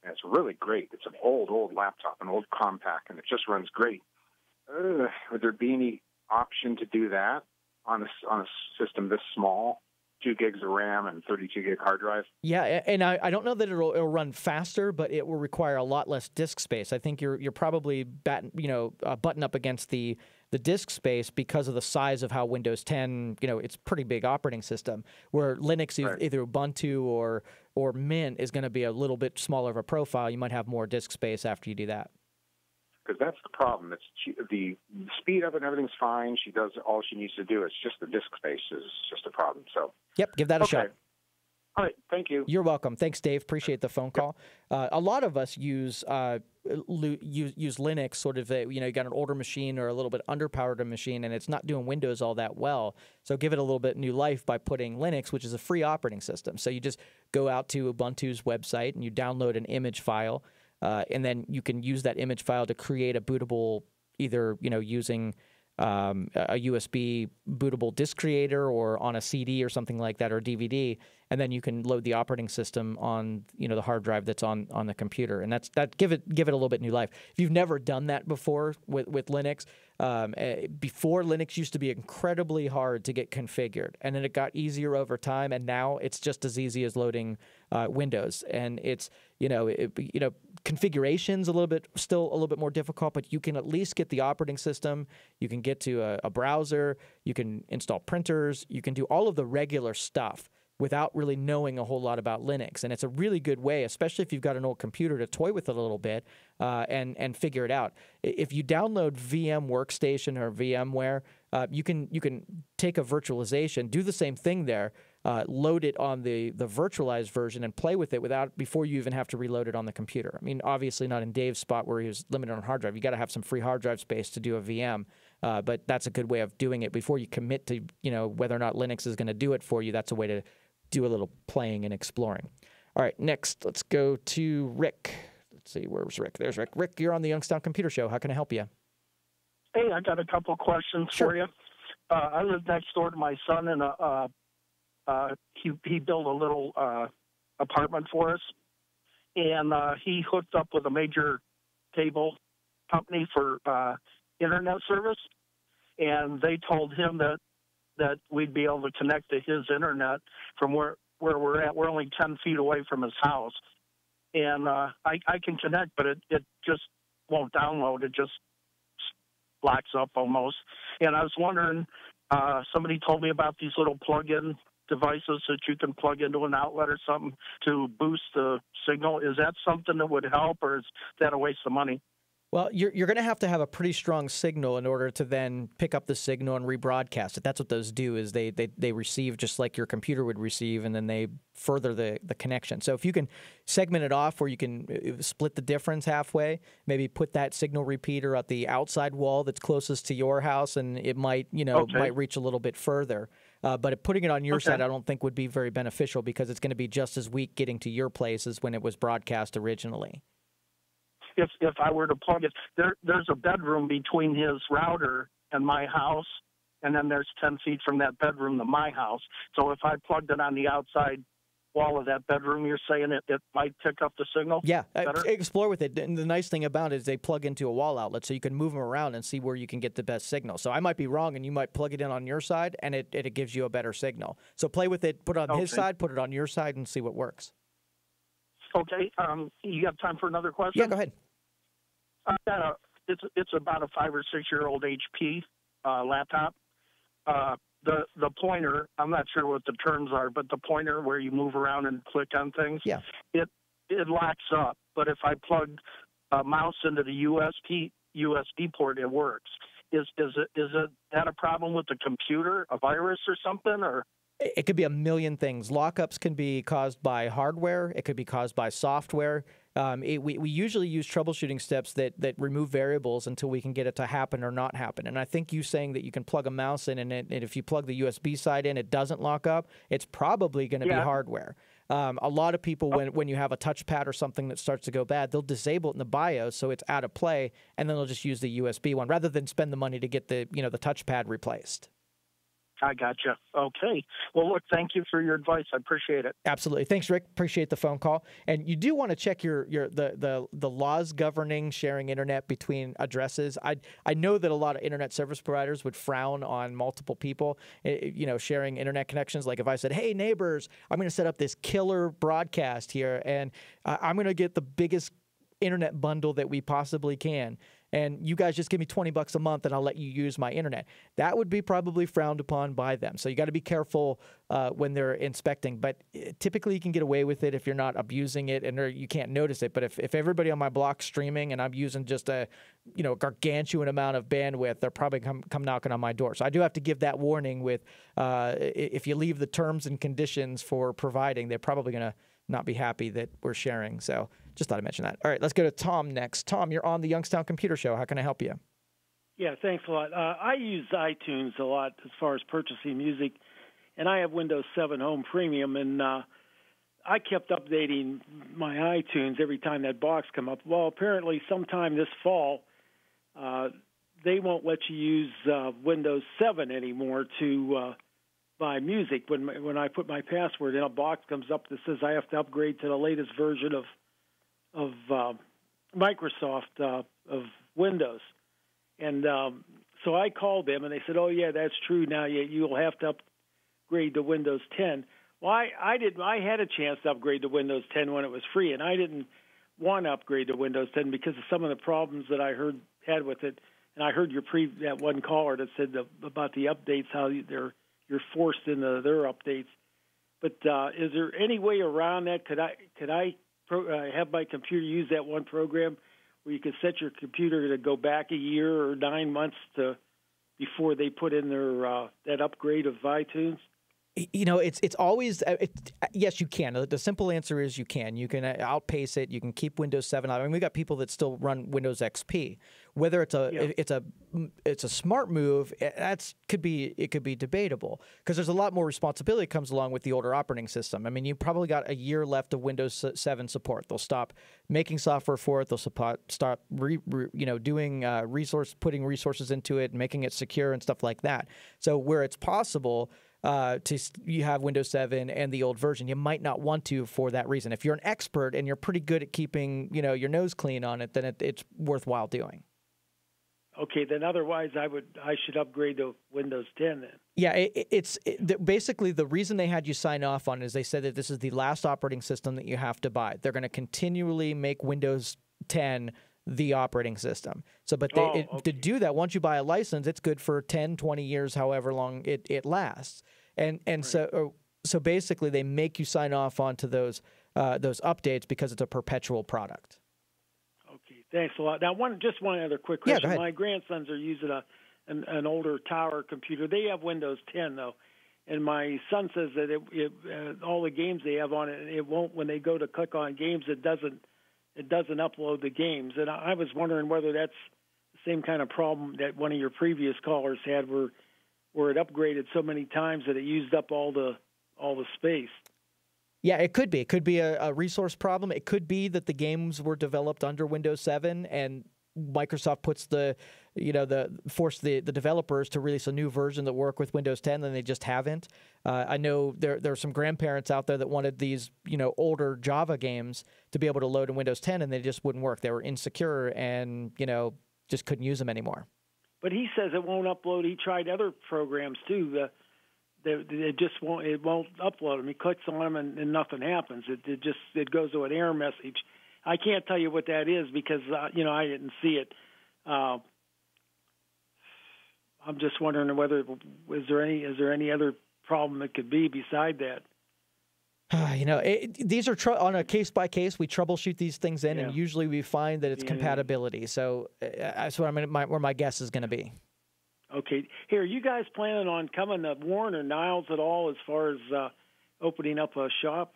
and it's really great. It's an old laptop, an old compact, and it just runs great. Would there be any option to do that on a system this small? 2 gigs of RAM and 32 gig hard drive. Yeah, and I don't know that it'll run faster, but it will require a lot less disk space. I think you're probably button up against the disk space because of the size of how Windows 10, you know, it's a pretty big operating system. Where Linux, either Ubuntu or Mint, is going to be a little bit smaller of a profile. You might have more disk space after you do that. Because that's the problem. The speed of it and everything's fine. She does all she needs to do. It's just the disk space is just a problem. So yep, give that a shot. All right, thank you. You're welcome. Thanks, Dave. Appreciate the phone call. A lot of us use Linux, sort of. You know, you got an older machine or a little bit underpowered machine, and it's not doing Windows all that well. So give it a little bit new life by putting Linux, which is a free operating system. So you just go out to Ubuntu's website and you download an image file. And then you can use that image file to create a bootable, either, you know, using a USB bootable disk creator or on a CD or something like that, or DVD, and then you can load the operating system on, you know, the hard drive that's on the computer, and that give it a little bit new life. If you've never done that before with Linux, before Linux used to be incredibly hard to get configured, and then it got easier over time, and now it's just as easy as loading Windows, and it's configuration's still a little bit more difficult, but you can at least get the operating system. You can get to a browser. You can install printers. You can do all of the regular stuff without really knowing a whole lot about Linux. And it's a really good way, especially if you've got an old computer, to toy with it a little bit and figure it out. If you download VM Workstation or VMware, you can take a virtualization, do the same thing there, load it on the virtualized version and play with it before you even have to reload it on the computer. I mean, obviously not in Dave's spot where he was limited on hard drive. You got to have some free hard drive space to do a VM, but that's a good way of doing it before you commit to, you know, whether or not Linux is going to do it for you. That's a way to do a little playing and exploring. All right, next, let's go to Rick. Let's see, where's Rick? There's Rick. Rick, you're on the Youngstown Computer Show. How can I help you? Hey, I got a couple of questions for you. I live next door to my son, and he built a little apartment for us, and he hooked up with a major cable company for internet service, and they told him that we'd be able to connect to his internet from where we're at. We're only 10 feet away from his house, and I can connect, but it just won't download. It just locks up almost. And I was wondering, somebody told me about these little plug-in devices that you can plug into an outlet or something to boost the signal. Is that something that would help, or is that a waste of money? Well, you're going to have a pretty strong signal in order to then pick up the signal and rebroadcast it. That's what those do, is they receive just like your computer would receive, and then they further the connection. So if you can segment it off where you can split the difference halfway, maybe put that signal repeater at the outside wall that's closest to your house, and it might, might reach a little bit further. But putting it on your side, I don't think would be very beneficial, because it's going to be just as weak getting to your place as when it was broadcast originally. If I were to plug it, there's a bedroom between his router and my house, and then there's 10 feet from that bedroom to my house. So if I plugged it on the outside wall of that bedroom, you're saying it might pick up the signal? Yeah, better? Explore with it. And the nice thing about it is they plug into a wall outlet, so you can move them around and see where you can get the best signal. So I might be wrong, and you might plug it in on your side, and it gives you a better signal. So play with it, put it on his side, put it on your side, and see what works. Okay. You have time for another question? Yeah, go ahead. It's about a 5 or 6 year old HP laptop. The pointer, I'm not sure what the terms are, but the pointer where you move around and click on things, it locks up. But if I plug a mouse into the USB port, it works. Is that a problem with the computer, a virus or something, or? It could be a million things. Lockups can be caused by hardware. It could be caused by software. We usually use troubleshooting steps that remove variables until we can get it to happen or not happen. And I think you saying that you can plug a mouse in, and if you plug the USB side in, it doesn't lock up, it's probably going to be hardware. A lot of people, when you have a touchpad or something that starts to go bad, they'll disable it in the BIOS so it's out of play, and then they'll just use the USB one rather than spend the money to get the touchpad replaced. I gotcha. Okay. Well, look, thank you for your advice. I appreciate it. Absolutely. Thanks, Rick. Appreciate the phone call. And you do want to check the laws governing sharing internet between addresses. I know that a lot of internet service providers would frown on multiple people, sharing internet connections. Like if I said, hey, neighbors, I'm going to set up this killer broadcast here, and I'm going to get the biggest internet bundle that we possibly can, and you guys just give me $20 a month and I'll let you use my internet. That would be probably frowned upon by them. So you got to be careful when they're inspecting. But typically you can get away with it if you're not abusing it and you can't notice it. But if everybody on my block's streaming and I'm using just a gargantuan amount of bandwidth, they're probably come knocking on my door. So I do have to give that warning with if you leave the terms and conditions for providing, they're probably going to not be happy that we're sharing. So just thought I'd mention that. All right, let's go to Tom next. Tom, you're on the Youngstown Computer Show. How can I help you? Yeah, thanks a lot. I use iTunes a lot as far as purchasing music, and I have Windows 7 Home Premium, and I kept updating my iTunes every time that box come up. Well, apparently sometime this fall, they won't let you use Windows 7 anymore to buy music. When I put my password in, a box comes up that says I have to upgrade to the latest version of Microsoft of Windows. And so I called them, and they said, oh, yeah, that's true. Now you'll have to upgrade to Windows 10. Well, I didn't. I had a chance to upgrade to Windows 10 when it was free, and I didn't want to upgrade to Windows 10 because of some of the problems that I had with it. And I heard that one caller that said about the updates, how you're forced into their updates. But is there any way around that? Could I have my computer use that one program where you could set your computer to go back a year or 9 months before they put in their that upgrade of iTunes? You know, it's always yes, you can. The simple answer is you can. You can outpace it. You can keep Windows 7 on. I mean, we got people that still run Windows XP. Whether it's a smart move, it could be debatable because there's a lot more responsibility that comes along with the older operating system. I mean, you probably got a year left of Windows 7 support. They'll stop making software for it. They'll stop doing putting resources into it, making it secure and stuff like that. So where it's possible. You have Windows 7 and the old version. You might not want to for that reason. If you're an expert and you're pretty good at keeping, your nose clean on it, then it's worthwhile doing. Okay, then otherwise I should upgrade to Windows 10 then. Yeah, basically the reason they had you sign off on it is they said that this is the last operating system that you have to buy. They're going to continually make Windows 10 the operating system. So, but to do that, once you buy a license, it's good for 10, 20 years, however long it lasts. And right. So basically they make you sign off onto those updates because it's a perpetual product. Okay, thanks a lot. Now, just one other quick question. Yeah, go ahead. My grandsons are using an older tower computer. They have Windows 10 though, and my son says that all the games they have on it won't. When they go to click on games, it doesn't upload the games. And I was wondering whether that's the same kind of problem that one of your previous callers had, where it upgraded so many times that it used up all the space. Yeah, it could be. It could be a resource problem. It could be that the games were developed under Windows 7 and Microsoft puts force the developers to release a new version that work with Windows 10, and they just haven't. I know there are some grandparents out there that wanted these older Java games to be able to load in Windows 10, and they just wouldn't work. They were insecure and just couldn't use them anymore. But he says it won't upload. He tried other programs too. It just won't. It won't upload them. He clicks on them and nothing happens. It goes to an error message. I can't tell you what that is because I didn't see it. I'm just wondering whether is there any other problem it could be beside that. These are on a case by case. We troubleshoot these things in, and usually we find that it's compatibility. So that's what where my guess is going to be. Okay. Here, are you guys planning on coming to Warren or Niles at all as far as opening up a shop?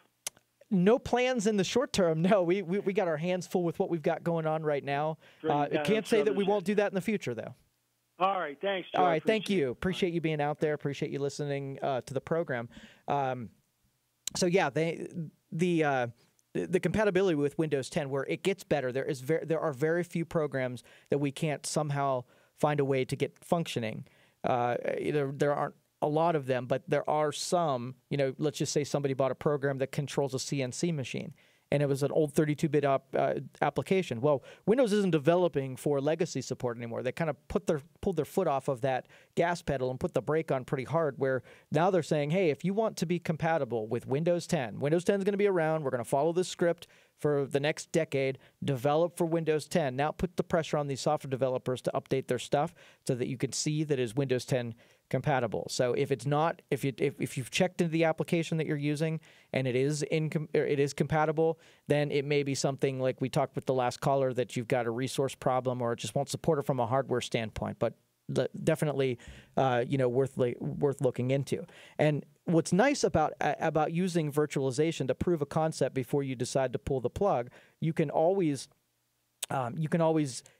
No plans in the short term. No, we got our hands full with what we've got going on right now. I can't say that we won't do that in the future, though. All right. Thanks, Joe. All right. Thank you. Appreciate you being out there. Appreciate you listening to the program. So yeah, the compatibility with Windows 10, where it gets better. There are very few programs that we can't somehow find a way to get functioning. There aren't a lot of them, but there are some. Let's just say somebody bought a program that controls a CNC machine, and it was an old 32-bit application. Well, Windows isn't developing for legacy support anymore. They kind of pulled their foot off of that gas pedal and put the brake on pretty hard, where now they're saying, hey, if you want to be compatible with Windows 10, Windows 10 is going to be around. We're going to follow this script for the next decade, develop for Windows 10. Now put the pressure on these software developers to update their stuff so that you can see that it is Windows 10 compatible. So if it's not, if you've checked into the application that you're using and it is compatible, then it may be something like we talked with the last caller, that you've got a resource problem or it just won't support it from a hardware standpoint. But definitely, worth looking into. And what's nice about using virtualization to prove a concept before you decide to pull the plug, you can always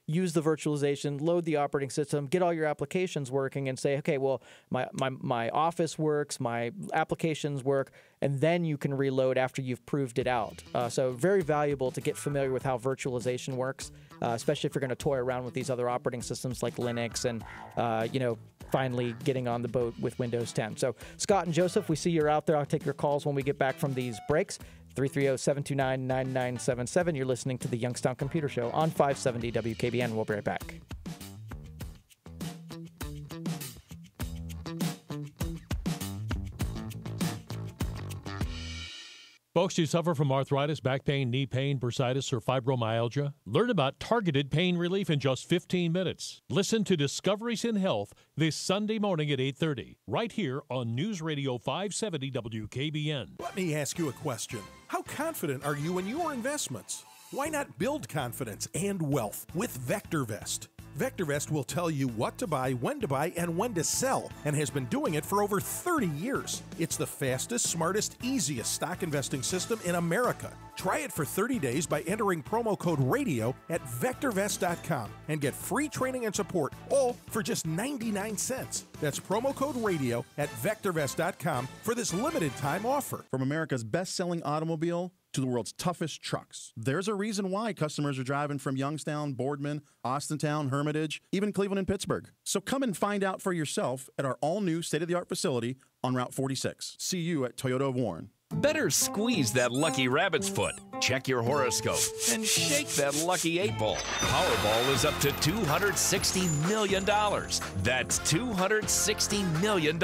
use the virtualization, load the operating system, get all your applications working, and say, okay, well, my Office works, my applications work, and then you can reload after you've proved it out. So very valuable to get familiar with how virtualization works, especially if you're going to toy around with these other operating systems like Linux and, finally getting on the boat with Windows 10. So Scott and Joseph, we see you're out there. I'll take your calls when we get back from these breaks. 330-729-9977. You're listening to the Youngstown Computer Show on 570 WKBN. We'll be right back. Folks, do you suffer from arthritis, back pain, knee pain, bursitis, or fibromyalgia? Learn about targeted pain relief in just 15 minutes. Listen to Discoveries in Health this Sunday morning at 8:30, right here on News Radio 570 WKBN. Let me ask you a question. How confident are you in your investments? Why not build confidence and wealth with VectorVest? VectorVest will tell you what to buy, and when to sell, and has been doing it for over 30 years. It's the fastest, smartest, easiest stock investing system in America. Try it for 30 days by entering promo code RADIO at VectorVest.com and get free training and support, all for just 99 cents. That's promo code RADIO at VectorVest.com for this limited time offer. From America's best-selling automobile to the world's toughest trucks, there's a reason why customers are driving from Youngstown, Boardman, Austintown, Hermitage, even Cleveland and Pittsburgh. So come and find out for yourself at our all-new state-of-the-art facility on Route 46. See you at Toyota of Warren. Better squeeze that lucky rabbit's foot, check your horoscope, and shake that lucky 8-ball. Powerball is up to $260 million. That's $260 million.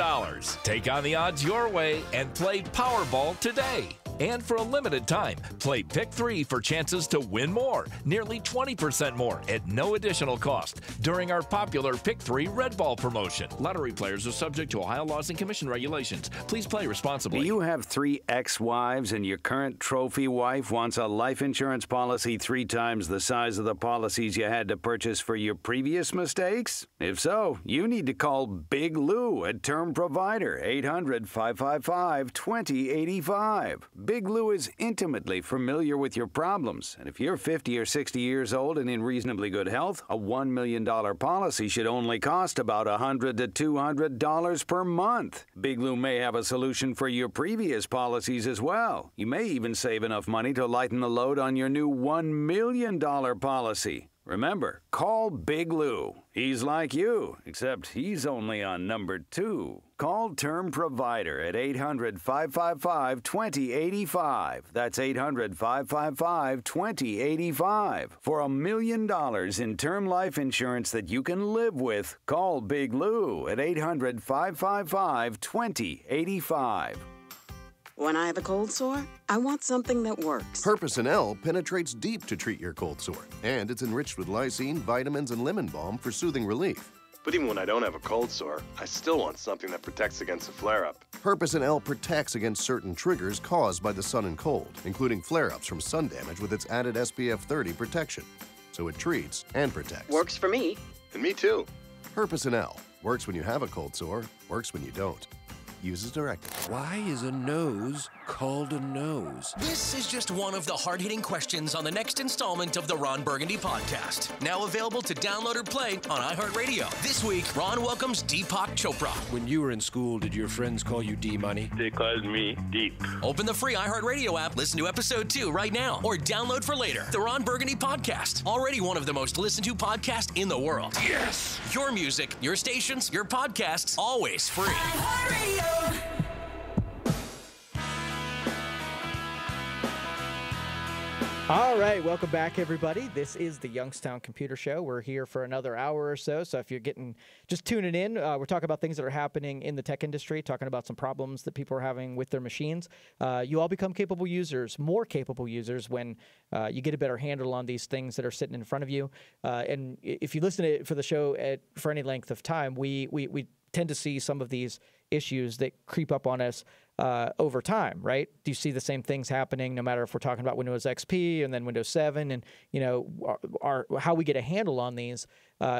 Take on the odds your way and play Powerball today. And for a limited time, play Pick 3 for chances to win more, nearly 20% more at no additional cost during our popular Pick 3 Red Ball promotion. Lottery players are subject to Ohio laws and commission regulations. Please play responsibly. Do you have 3 ex-wives and your current trophy wife wants a life insurance policy 3 times the size of the policies you had to purchase for your previous mistakes? If so, you need to call Big Lou at Term Provider, 800-555-2085. Big Lou is intimately familiar with your problems, and if you're 50 or 60 years old and in reasonably good health, a $1 million policy should only cost about $100 to $200 per month. Big Lou may have a solution for your previous policies as well. You may even save enough money to lighten the load on your new $1 million policy. Remember, call Big Lou. He's like you, except he's only on number 2. Call Term Provider at 800-555-2085. That's 800-555-2085. For $1 million in term life insurance that you can live with, call Big Lou at 800-555-2085. When I have a cold sore, I want something that works. Herpes L penetrates deep to treat your cold sore, and it's enriched with lysine, vitamins, and lemon balm for soothing relief. But even when I don't have a cold sore, I still want something that protects against a flare-up. Herpes L protects against certain triggers caused by the sun and cold, including flare-ups from sun damage with its added SPF 30 protection. So it treats and protects. Works for me. And me too. Herpes L works when you have a cold sore, works when you don't. Use as directed. Why is a nose called a nose? This is just one of the hard-hitting questions on the next installment of the Ron Burgundy podcast. Now available to download or play on iHeartRadio. This week, Ron welcomes Deepak Chopra. When you were in school, did your friends call you D-Money? They called me Deep. Open the free iHeartRadio app, listen to episode 2 right now, or download for later. The Ron Burgundy podcast, already one of the most listened to podcasts in the world. Yes! Your music, your stations, your podcasts, always free. iHeartRadio. All right, welcome back, everybody. This is the Youngstown Computer Show. We're here for another hour or so. So if you're just tuning in, we're talking about things that are happening in the tech industry, talking about some problems that people are having with their machines. You all become capable users, more capable users, when you get a better handle on these things that are sitting in front of you. And if you listen to it for the show for any length of time, we tend to see some of these issues that creep up on us over time, right? Do you see the same things happening no matter if we're talking about Windows XP and then Windows 7 and, how we get a handle on these?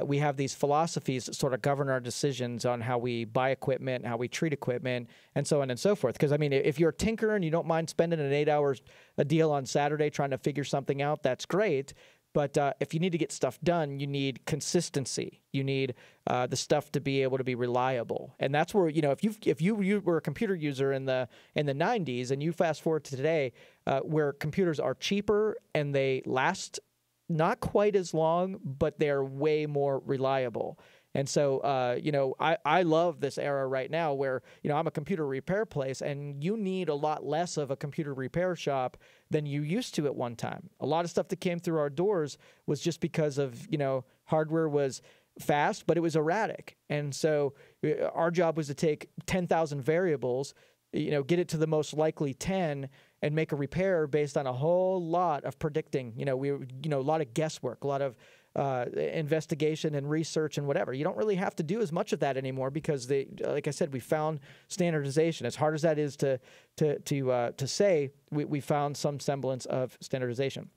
We have these philosophies that sort of govern our decisions on how we buy equipment, how we treat equipment, and so on and so forth. Because, I mean, if you're a tinkerer and you don't mind spending an 8 hours a deal on Saturday trying to figure something out, that's great. But if you need to get stuff done, you need consistency. You need the stuff to be able to be reliable, and that's where if you were a computer user in the 90s and you fast forward to today, where computers are cheaper and they last not quite as long, but they're way more reliable. And so, I love this era right now where, I'm a computer repair place and you need a lot less of a computer repair shop than you used to at one time. A lot of stuff that came through our doors was just because of, hardware was fast, but it was erratic. And so our job was to take 10,000 variables, get it to the most likely 10 and make a repair based on a whole lot of predicting, a lot of guesswork, a lot of investigation and research and whatever. You don't really have to do as much of that anymore because like I said, we found standardization. As hard as that is to say, we found some semblance of standardization.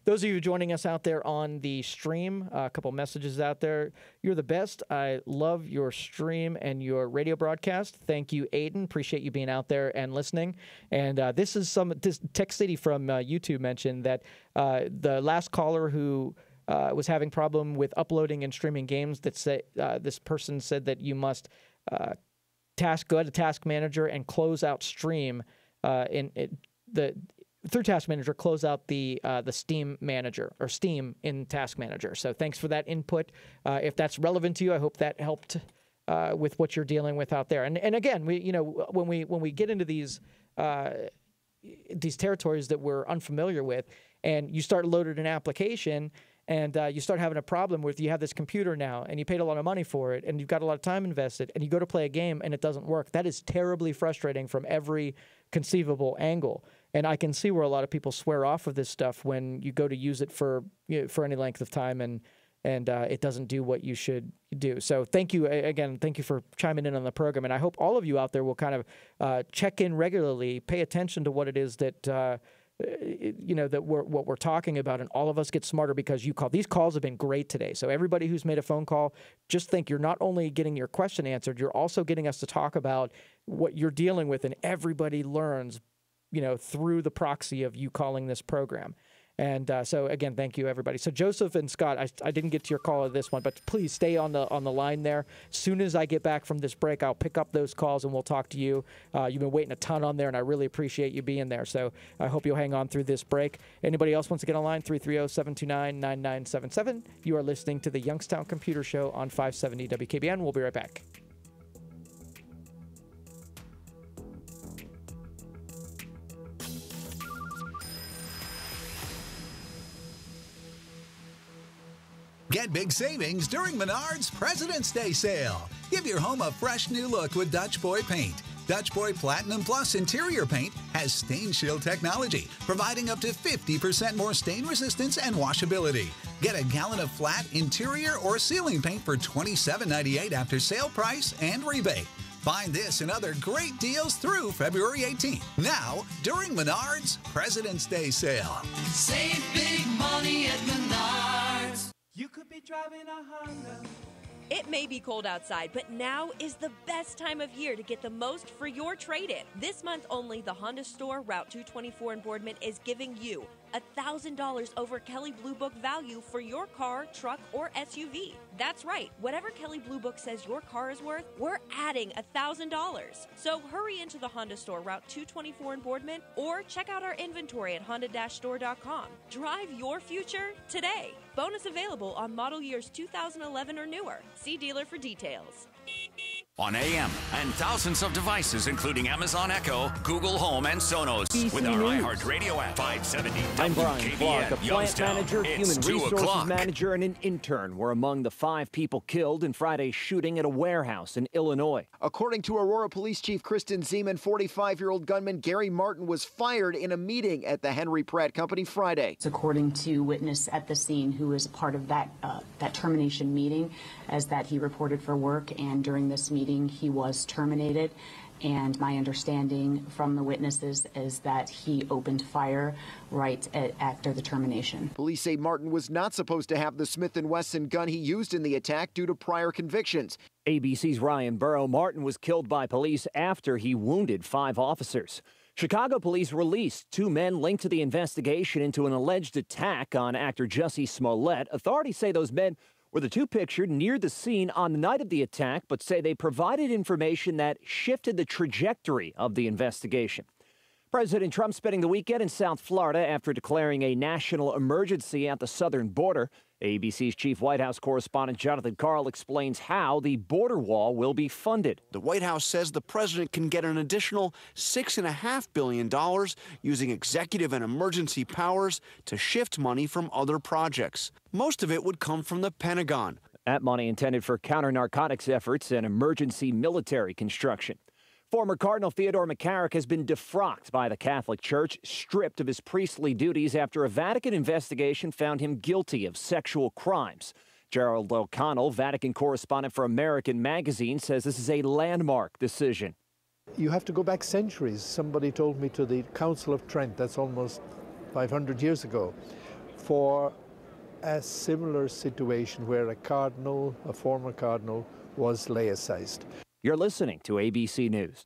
Those of you joining us out there on the stream, a couple messages out there. You're the best. I love your stream and your radio broadcast. Thank you, Aiden. Appreciate you being out there and listening. And this Tech City from YouTube mentioned that the last caller who was having problem with uploading and streaming games, this person said that you must go to Task Manager and close out stream through Task Manager, close out the Steam Manager or Steam in Task Manager. So thanks for that input. If that's relevant to you, I hope that helped with what you're dealing with out there. And again, when we get into these territories that we're unfamiliar with, and you start loading an application, and you start having a problem with you have this computer now, and you paid a lot of money for it, and you've got a lot of time invested, and you go to play a game and it doesn't work. That is terribly frustrating from every conceivable angle. And I can see where a lot of people swear off of this stuff when you go to use it for any length of time, and it doesn't do what you should do. So thank you again. Thank you for chiming in on the program, and I hope all of you out there will kind of check in regularly, pay attention to what it is that what we're talking about, and all of us get smarter because you call. These calls have been great today. So everybody who's made a phone call, just think you're not only getting your question answered, you're also getting us to talk about what you're dealing with, and everybody learns, through the proxy of you calling this program. And so again, thank you, everybody. So Joseph and Scott, I didn't get to your call of this one, but please stay on the line there. As soon as I get back from this break, I'll pick up those calls and we'll talk to you. You've been waiting a ton on there, and I really appreciate you being there. So I hope you'll hang on through this break. Anybody else wants to get on line? 330-729-9977. You are listening to the Youngstown Computer Show on 570 WKBN. We'll be right back. Get big savings during Menards President's Day sale. Give your home a fresh new look with Dutch Boy Paint. Dutch Boy Platinum Plus interior paint has stain shield technology, providing up to 50% more stain resistance and washability. Get a gallon of flat interior or ceiling paint for $27.98 after sale price and rebate. Find this and other great deals through February 18th. Now, during Menards President's Day sale. Save big money at Menards. You could be driving a Honda. It may be cold outside, but now is the best time of year to get the most for your trade-in. This month only, the Honda store, Route 224 in Boardman, is giving you $1,000 over Kelley Blue Book value for your car, truck, or SUV. That's right. Whatever Kelley Blue Book says your car is worth, we're adding $1,000. So hurry into the Honda store, Route 224 in Boardman, or check out our inventory at honda-store.com. Drive your future today. Bonus available on model years 2011 or newer. See dealer for details. On AM and thousands of devices, including Amazon Echo, Google Home, and Sonos. BC with our News. iHeartRadio app. 570 I'm Brian WKBN, Clark, a plant Youngstown. manager, It's human 2 resources o'clock. manager, and an intern were among the 5 people killed in Friday's shooting at a warehouse in Illinois. According to Aurora Police Chief Kristen Zeman, 45-year-old gunman Gary Martin was fired in a meeting at the Henry Pratt Company Friday. According to witness at the scene who was part of that termination meeting, as that he reported for work, and during this meeting he was terminated. And my understanding from the witnesses is that he opened fire right after the termination. Police say Martin was not supposed to have the Smith & Wesson gun he used in the attack due to prior convictions. ABC's Ryan Burrow. Martin was killed by police after he wounded 5 officers. Chicago police released 2 men linked to the investigation into an alleged attack on actor Jussie Smollett. Authorities say those men were the 2 pictured near the scene on the night of the attack, but say they provided information that shifted the trajectory of the investigation. President Trump spending the weekend in South Florida after declaring a national emergency at the southern border. ABC's chief White House correspondent Jonathan Karl explains how the border wall will be funded. The White House says the president can get an additional $6.5 billion using executive and emergency powers to shift money from other projects. Most of it would come from the Pentagon. That money intended for counter-narcotics efforts and emergency military construction. Former Cardinal Theodore McCarrick has been defrocked by the Catholic Church, stripped of his priestly duties after a Vatican investigation found him guilty of sexual crimes. Gerald O'Connell, Vatican correspondent for American Magazine, says this is a landmark decision. You have to go back centuries. Somebody told me to the Council of Trent, that's almost 500 years ago, for a similar situation where a former cardinal, was laicized. You're listening to ABC News.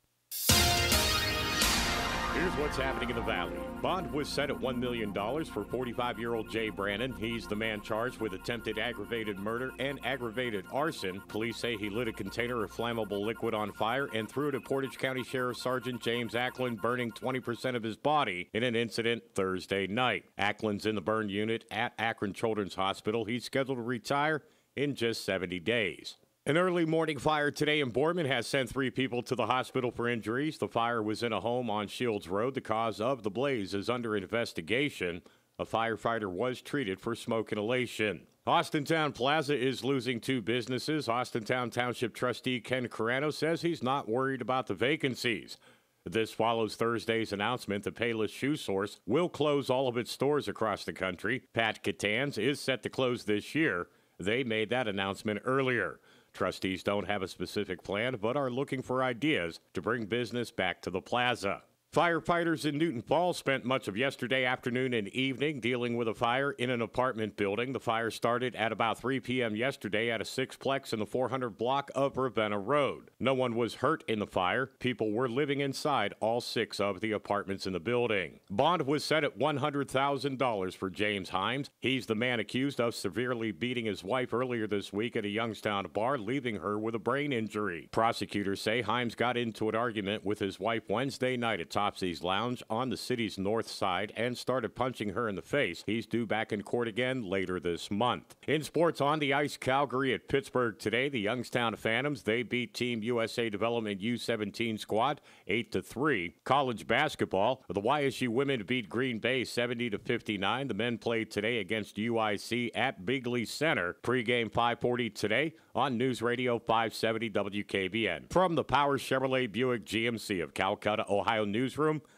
Here's what's happening in the Valley. Bond was set at $1 million for 45-year-old Jay Brannon. He's the man charged with attempted aggravated murder and aggravated arson. Police say he lit a container of flammable liquid on fire and threw it at Portage County Sheriff Sergeant James Ackland, burning 20% of his body in an incident Thursday night. Ackland's in the burn unit at Akron Children's Hospital. He's scheduled to retire in just 70 days. An early morning fire today in Boardman has sent 3 people to the hospital for injuries. The fire was in a home on Shields Road. The cause of the blaze is under investigation. A firefighter was treated for smoke inhalation. Austintown Plaza is losing 2 businesses. Austintown Township trustee Ken Carano says he's not worried about the vacancies. This follows Thursday's announcement that Payless Shoe Source will close all of its stores across the country. Pat Catan's is set to close this year. They made that announcement earlier. Trustees don't have a specific plan, but are looking for ideas to bring business back to the plaza. Firefighters in Newton Falls spent much of yesterday afternoon and evening dealing with a fire in an apartment building. The fire started at about 3 p.m. yesterday at a sixplex in the 400 block of Ravenna Road. No one was hurt in the fire. People were living inside all 6 of the apartments in the building. Bond was set at $100,000 for James Himes. He's the man accused of severely beating his wife earlier this week at a Youngstown bar, leaving her with a brain injury. Prosecutors say Himes got into an argument with his wife Wednesday night at Topsy's Lounge on the city's north side and started punching her in the face. He's due back in court again later this month. In sports, on the ice, Calgary at Pittsburgh today. The Youngstown Phantoms, they beat Team USA Development U17 squad 8-3. College basketball, the YSU women beat Green Bay 70-59. The men played today against UIC at Bigley Center. Pre-game 5:40 today on News Radio 570 WKBN. From the Power Chevrolet Buick GMC of Calcutta, Ohio Newsroom,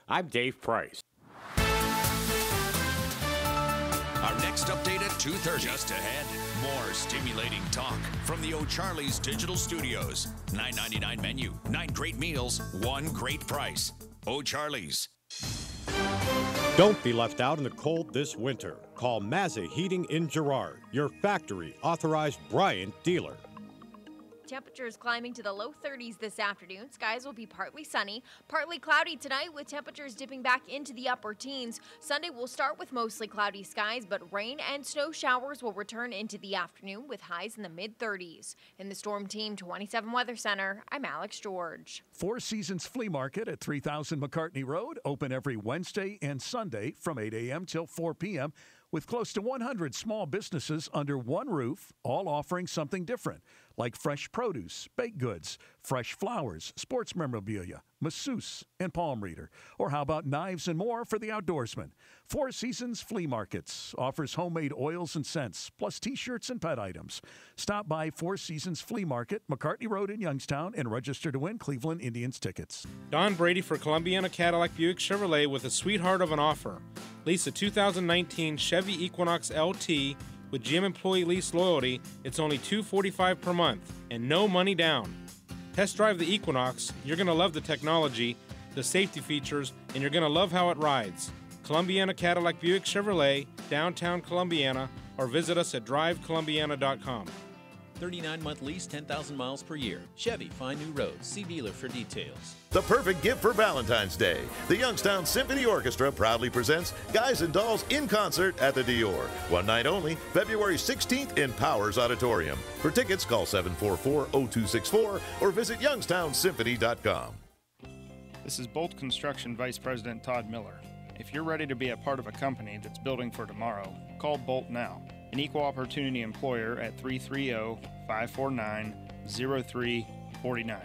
I'm Dave Price. Our next update at 2:30. Just ahead, more stimulating talk from the O'Charley's Digital Studios. $9.99 menu, 9 great meals, 1 great price. O'Charley's. Don't be left out in the cold this winter. Call Mazza Heating in Girard, your factory authorized Bryant dealer. Temperatures climbing to the low 30s this afternoon. Skies will be partly sunny, partly cloudy tonight with temperatures dipping back into the upper teens. Sunday will start with mostly cloudy skies, but rain and snow showers will return into the afternoon with highs in the mid-30s. In the Storm Team 27 Weather Center, I'm Alex George. Four Seasons Flea Market at 3000 McCartney Road, open every Wednesday and Sunday from 8 a.m. till 4 p.m. with close to 100 small businesses under one roof, all offering something different, like fresh produce, baked goods, fresh flowers, sports memorabilia, masseuse, and palm reader. Or how about knives and more for the outdoorsman? Four Seasons Flea Markets offers homemade oils and scents, plus T-shirts and pet items. Stop by Four Seasons Flea Market, McCartney Road in Youngstown, and register to win Cleveland Indians tickets. Don Brady for Columbiana Cadillac Buick Chevrolet with a sweetheart of an offer. Lease a 2019 Chevy Equinox LT with GM Employee Lease Loyalty. It's only $245 per month and no money down. Test drive the Equinox. You're going to love the technology, the safety features, and you're going to love how it rides. Columbiana Cadillac Buick Chevrolet, downtown Columbiana, or visit us at drivecolumbiana.com. 39-month lease, 10,000 miles per year. Chevy, find new roads. See dealer for details. The perfect gift for Valentine's Day. The Youngstown Symphony Orchestra proudly presents Guys and Dolls in concert at the Dior. One night only, February 16th in Powers Auditorium. For tickets, call 744-0264 or visit youngstownsymphony.com. This is Bolt Construction Vice President Todd Miller. If you're ready to be a part of a company that's building for tomorrow, call Bolt now. An equal opportunity employer at 330-549-0349.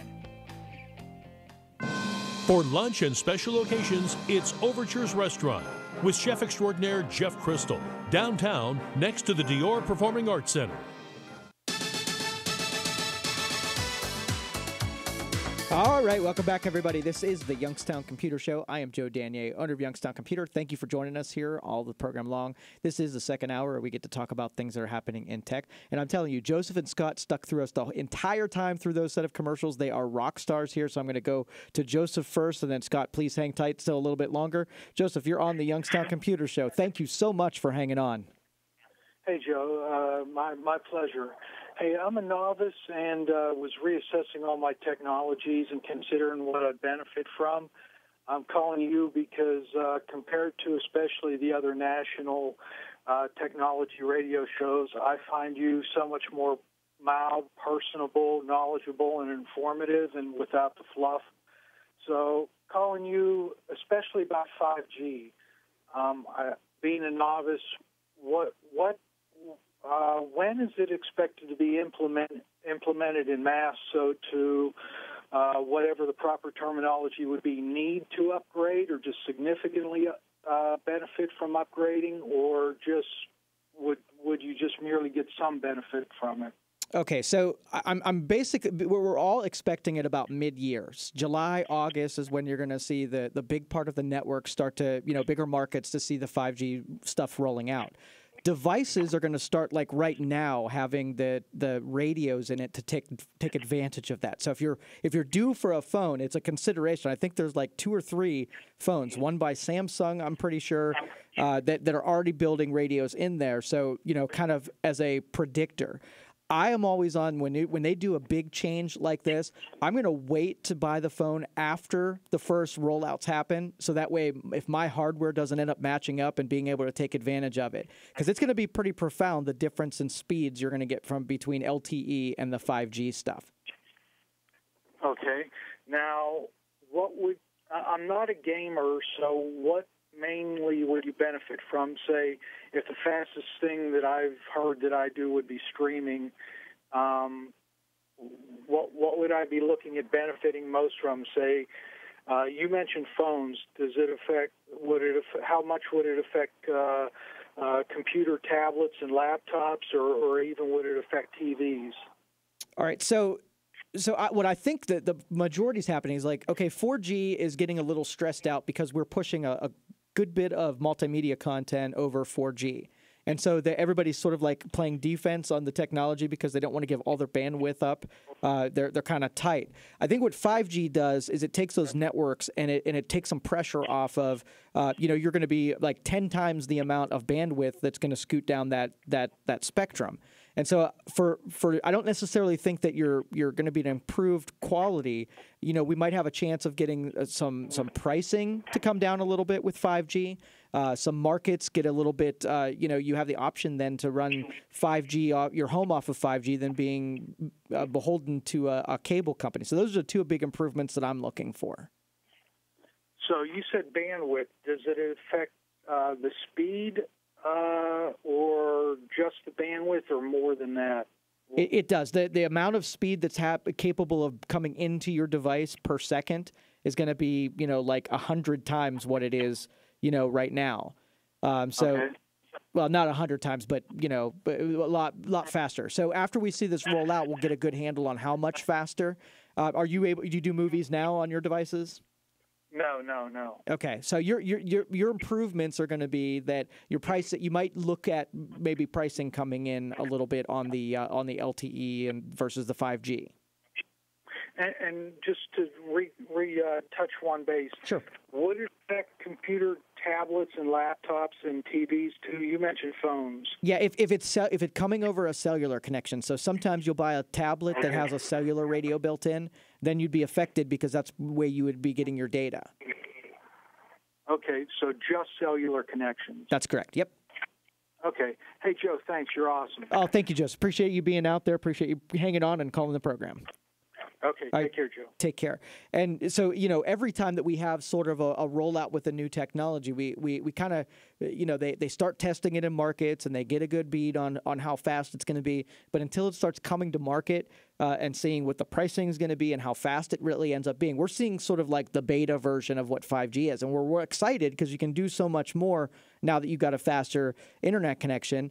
For lunch and special occasions, it's Overture's Restaurant with chef extraordinaire Jeff Crystal, downtown next to the Dior Performing Arts Center. All right, welcome back, everybody. This is the Youngstown Computer Show. I am Joe Danier, owner of Youngstown Computer. Thank you for joining us here all the program long. This is the second hour where we get to talk about things that are happening in tech. And I'm telling you, Joseph and Scott stuck through us the entire time through those set of commercials. They are rock stars here, so I'm going to go to Joseph first, and then Scott, please hang tight still a little bit longer. Joseph, you're on the Youngstown Computer Show. Thank you so much for hanging on. Hey, Joe. My pleasure. Hey, I'm a novice and was reassessing all my technologies and considering what I'd benefit from. I'm calling you because compared to especially the other national technology radio shows, I find you so much more mild, personable, knowledgeable, and informative and without the fluff. So calling you especially about 5G. Being a novice, when is it expected to be implemented in mass so to whatever the proper terminology would be, need to upgrade or just significantly benefit from upgrading, or just would you just merely get some benefit from it? Okay, so I'm basically, we're all expecting it about mid-year. July, August is when you're going to see the big part of the network start to, bigger markets to see the 5G stuff rolling out. Devices are going to start like right now having the radios in it to take advantage of that. So if you're due for a phone, it's a consideration. I think there's like 2 or 3 phones, one by Samsung, I'm pretty sure, that are already building radios in there. So, kind of as a predictor. I am always on when they do a big change like this, I'm going to wait to buy the phone after the first rollouts happen. So that way, if my hardware doesn't end up matching up and being able to take advantage of it, because it's going to be pretty profound, the difference in speeds you're going to get from between LTE and the 5G stuff. Okay. Now, I'm not a gamer, so what mainly would you benefit from? Say, if the fastest thing that I've heard that I do would be streaming, what would I be looking at benefiting most from? Say, you mentioned phones. Does it affect? How much would it affect computer tablets and laptops, or even would it affect TVs? All right, so what I think that the majority is happening is like, okay, 4G is getting a little stressed out because we're pushing a good bit of multimedia content over 4G. And so everybody's sort of like playing defense on the technology because they don't want to give all their bandwidth up. They're kind of tight. I think what 5G does is it takes those networks and it takes some pressure off of, you're going to be like 10 times the amount of bandwidth that's going to scoot down that spectrum. And so for I don't necessarily think that you're going to be an improved quality. We might have a chance of getting some pricing to come down a little bit with 5G. Some markets get a little bit, you have the option then to run 5G, your home off of 5G than being beholden to a cable company. So those are the 2 big improvements that I'm looking for. So you said bandwidth. Does it affect the speed or just the bandwidth, or more than that? It does. The amount of speed that's capable of coming into your device per second is going to be, like 100 times what it is, right now. Okay. Well, not 100 times, but but a lot faster. So after we see this roll out, we'll get a good handle on how much faster. Are you able? Do you do movies now on your devices? No. Okay, so your improvements are going to be that your price that you might look at maybe pricing coming in a little bit on the LTE and versus the 5G. And just to touch one base, sure. Would it affect computer tablets and laptops and TVs too? You mentioned phones. Yeah, if it's coming over a cellular connection. So sometimes you'll buy a tablet that has a cellular radio built in, then you'd be affected because that's the way you would be getting your data. Okay, so just cellular connections. That's correct. Yep. Okay. Hey, Joe, thanks. You're awesome. Oh, thank you, Joseph. Appreciate you being out there. Appreciate you hanging on and calling the program. Okay, take care, Joe. Take care. And so, every time that we have sort of a rollout with a new technology, we kind of, they start testing it in markets and they get a good bead on how fast it's going to be. But until it starts coming to market and seeing what the pricing is going to be and how fast it really ends up being, we're seeing sort of like the beta version of what 5G is. And we're excited because you can do so much more now that you've got a faster internet connection.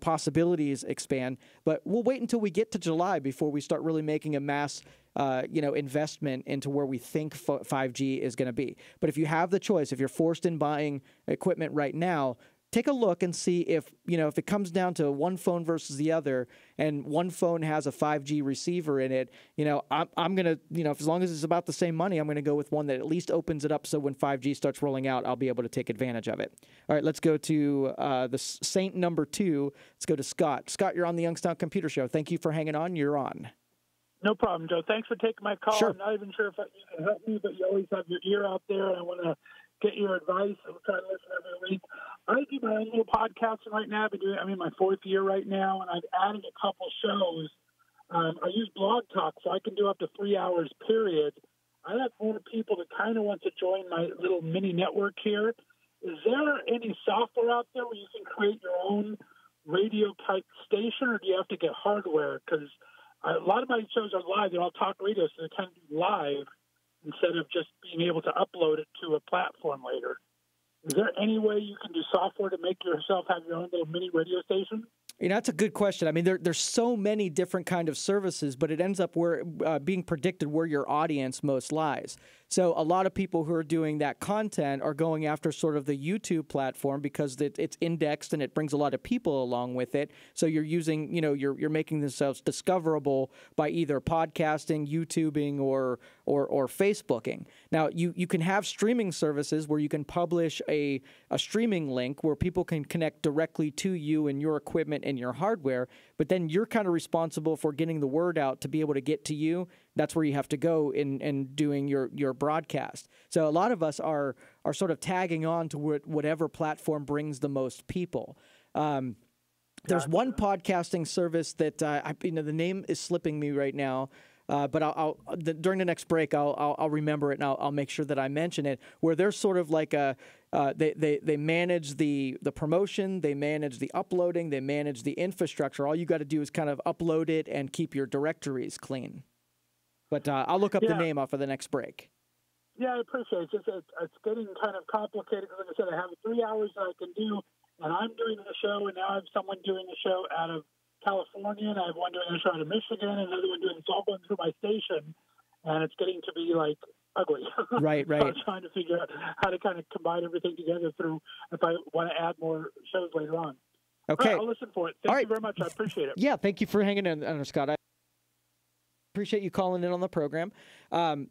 Possibilities expand, but we'll wait until we get to July before we start really making a mass investment into where we think 5G is going to be. But if you have the choice, if you're forced in buying equipment right now, take a look and see if it comes down to one phone versus the other, and one phone has a 5G receiver in it. I'm going to, as long as it's about the same money, I'm going to go with one that at least opens it up so when 5G starts rolling out, I'll be able to take advantage of it. All right, let's go to the Saint number 2. Let's go to Scott. Scott, you're on the Youngstown Computer Show. Thank you for hanging on. You're on. No problem, Joe. Thanks for taking my call. Sure. I'm not even sure if you can help me, but you always have your ear out there, and I want to get your advice. I'm trying to listen every week. I do my own little podcasting right now. I'm in my 4th year right now, and I've added a couple shows. I use Blog Talk, so I can do up to 3 hours, period. I have more people that kind of want to join my little mini network here. Is there any software out there where you can create your own radio-type station, or do you have to get hardware? Because a lot of my shows are live. They're all talk radio, so they kind of do live instead of just being able to upload it to a platform later. Is there any way you can do software to make yourself have your own little mini radio station? That's a good question. I mean, there's so many different kind of services, but it ends up being predicted where your audience most lies. So a lot of people who are doing that content are going after sort of the YouTube platform because it's indexed and it brings a lot of people along with it. So you're using, you're making themselves discoverable by either podcasting, YouTubing, or Facebooking. Now, you can have streaming services where you can publish a streaming link where people can connect directly to you and your equipment and your hardware, but then you're kind of responsible for getting the word out to be able to get to you. That's where you have to go in doing your broadcast. So a lot of us are sort of tagging on to whatever platform brings the most people. There's one podcasting service that the name is slipping me right now. But during the next break, I'll remember it and I'll make sure that I mention it. Where they're sort of like they manage the promotion, they manage the uploading, they manage the infrastructure. All you got to do is kind of upload it and keep your directories clean. But I'll look up the name off of the next break. Yeah, I appreciate it. It's getting kind of complicated because, like I said, I have 3 hours that I can do, and I'm doing the show, and now I have someone doing the show out of California, and I have one doing a show out of Michigan, and another one doing it's all going through my station, and it's getting to be like ugly. Right. So I'm trying to figure out how to kind of combine everything together through if I want to add more shows later on. Okay, I'll listen for it. Thank you very much. I appreciate it. Yeah, thank you for hanging in, Scott. I appreciate you calling in on the program, And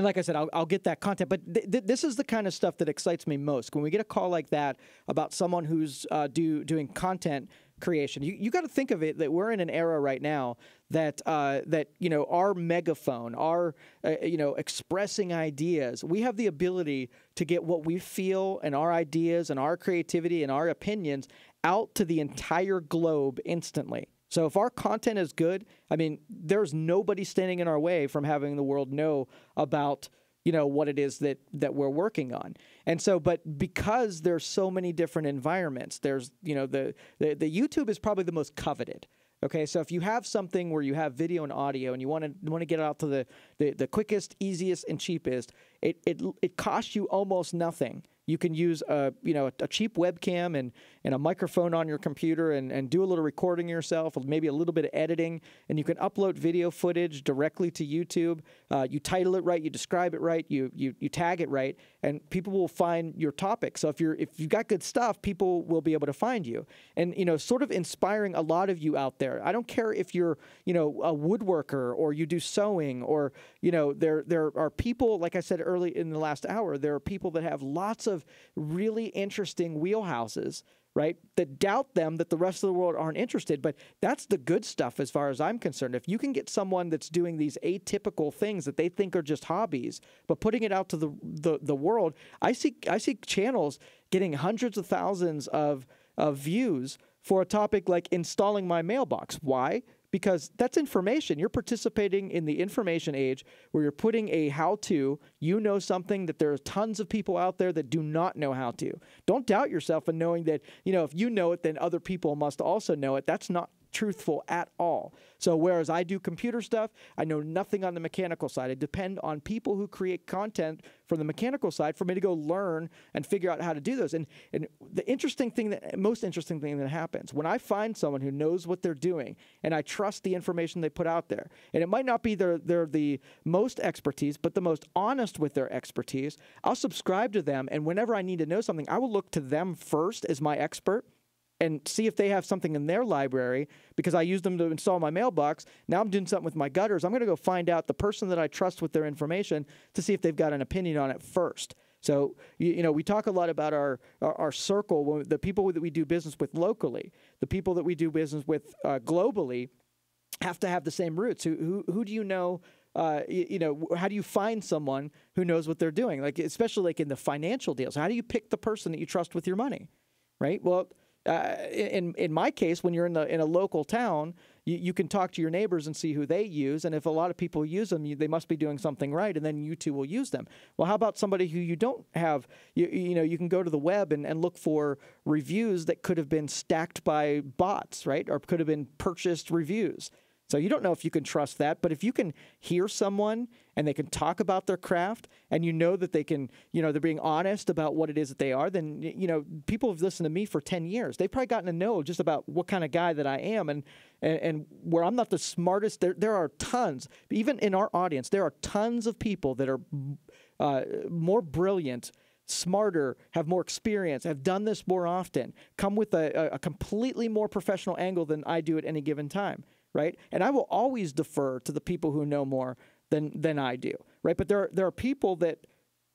like I said, I'll get that content. But this is the kind of stuff that excites me most. When we get a call like that about someone who's doing content creation, you got to think of it that we're in an era right now that our megaphone, our expressing ideas, we have the ability to get what we feel and our ideas and our creativity and our opinions out to the entire globe instantly. So if our content is good, I mean, there's nobody standing in our way from having the world know about, what it is that we're working on. And so, but because there's so many different environments, there's, the YouTube is probably the most coveted. Okay, so if you have something where you have video and audio and you want to get it out to the quickest, easiest, and cheapest, it costs you almost nothing. You can use a cheap webcam and a microphone on your computer and do a little recording yourself, maybe a little bit of editing, and you can upload video footage directly to YouTube. You title it right, you describe it right, you tag it right, and people will find your topic. So if you've got good stuff, people will be able to find you. And sort of inspiring a lot of you out there. I don't care if you're a woodworker or you do sewing or there are people, like I said early in the last hour, there are people that have lots of really interesting wheelhouses, right, that doubt them that the rest of the world aren't interested. But that's the good stuff as far as I'm concerned. If you can get someone that's doing these atypical things that they think are just hobbies, but putting it out to the world, I see channels getting hundreds of thousands of views for a topic like installing my mailbox. Why? Because that's information. You're participating in the information age where you're putting a how-to. You know something that there are tons of people out there that do not know how to. Don't doubt yourself in knowing that, if you know it, then other people must also know it. That's not truthful at all. So whereas I do computer stuff, I know nothing on the mechanical side. I depend on people who create content from the mechanical side for me to go learn and figure out how to do those. And the most interesting thing that happens when I find someone who knows what they're doing and I trust the information they put out there, and it might not be they're the most expertise, but the most honest with their expertise, I'll subscribe to them. And whenever I need to know something, I will look to them first as my expert and see if they have something in their library, because I use them to install my mailbox. Now I'm doing something with my gutters. I'm going to go find out the person that I trust with their information to see if they've got an opinion on it first. So, we talk a lot about our circle, the people that we do business with locally, the people that we do business with globally have to have the same roots. Who do you know? How do you find someone who knows what they're doing? Like, especially like in the financial deals, how do you pick the person that you trust with your money, right? Well, in my case, when you're in a local town, you can talk to your neighbors and see who they use, and if a lot of people use them, they must be doing something right, and then you too will use them. Well, how about somebody who you don't have? You can go to the web and look for reviews that could have been stacked by bots, right, or could have been purchased reviews. So you don't know if you can trust that, but if you can hear someone and they can talk about their craft and you know that they can, they're being honest about what it is that they are, then, people have listened to me for 10 years. They've probably gotten to know just about what kind of guy that I am, and where I'm not the smartest, there are tons, even in our audience, there are tons of people that are more brilliant, smarter, have more experience, have done this more often, come with a completely more professional angle than I do at any given time. Right? And I will always defer to the people who know more than I do, right? But there are people that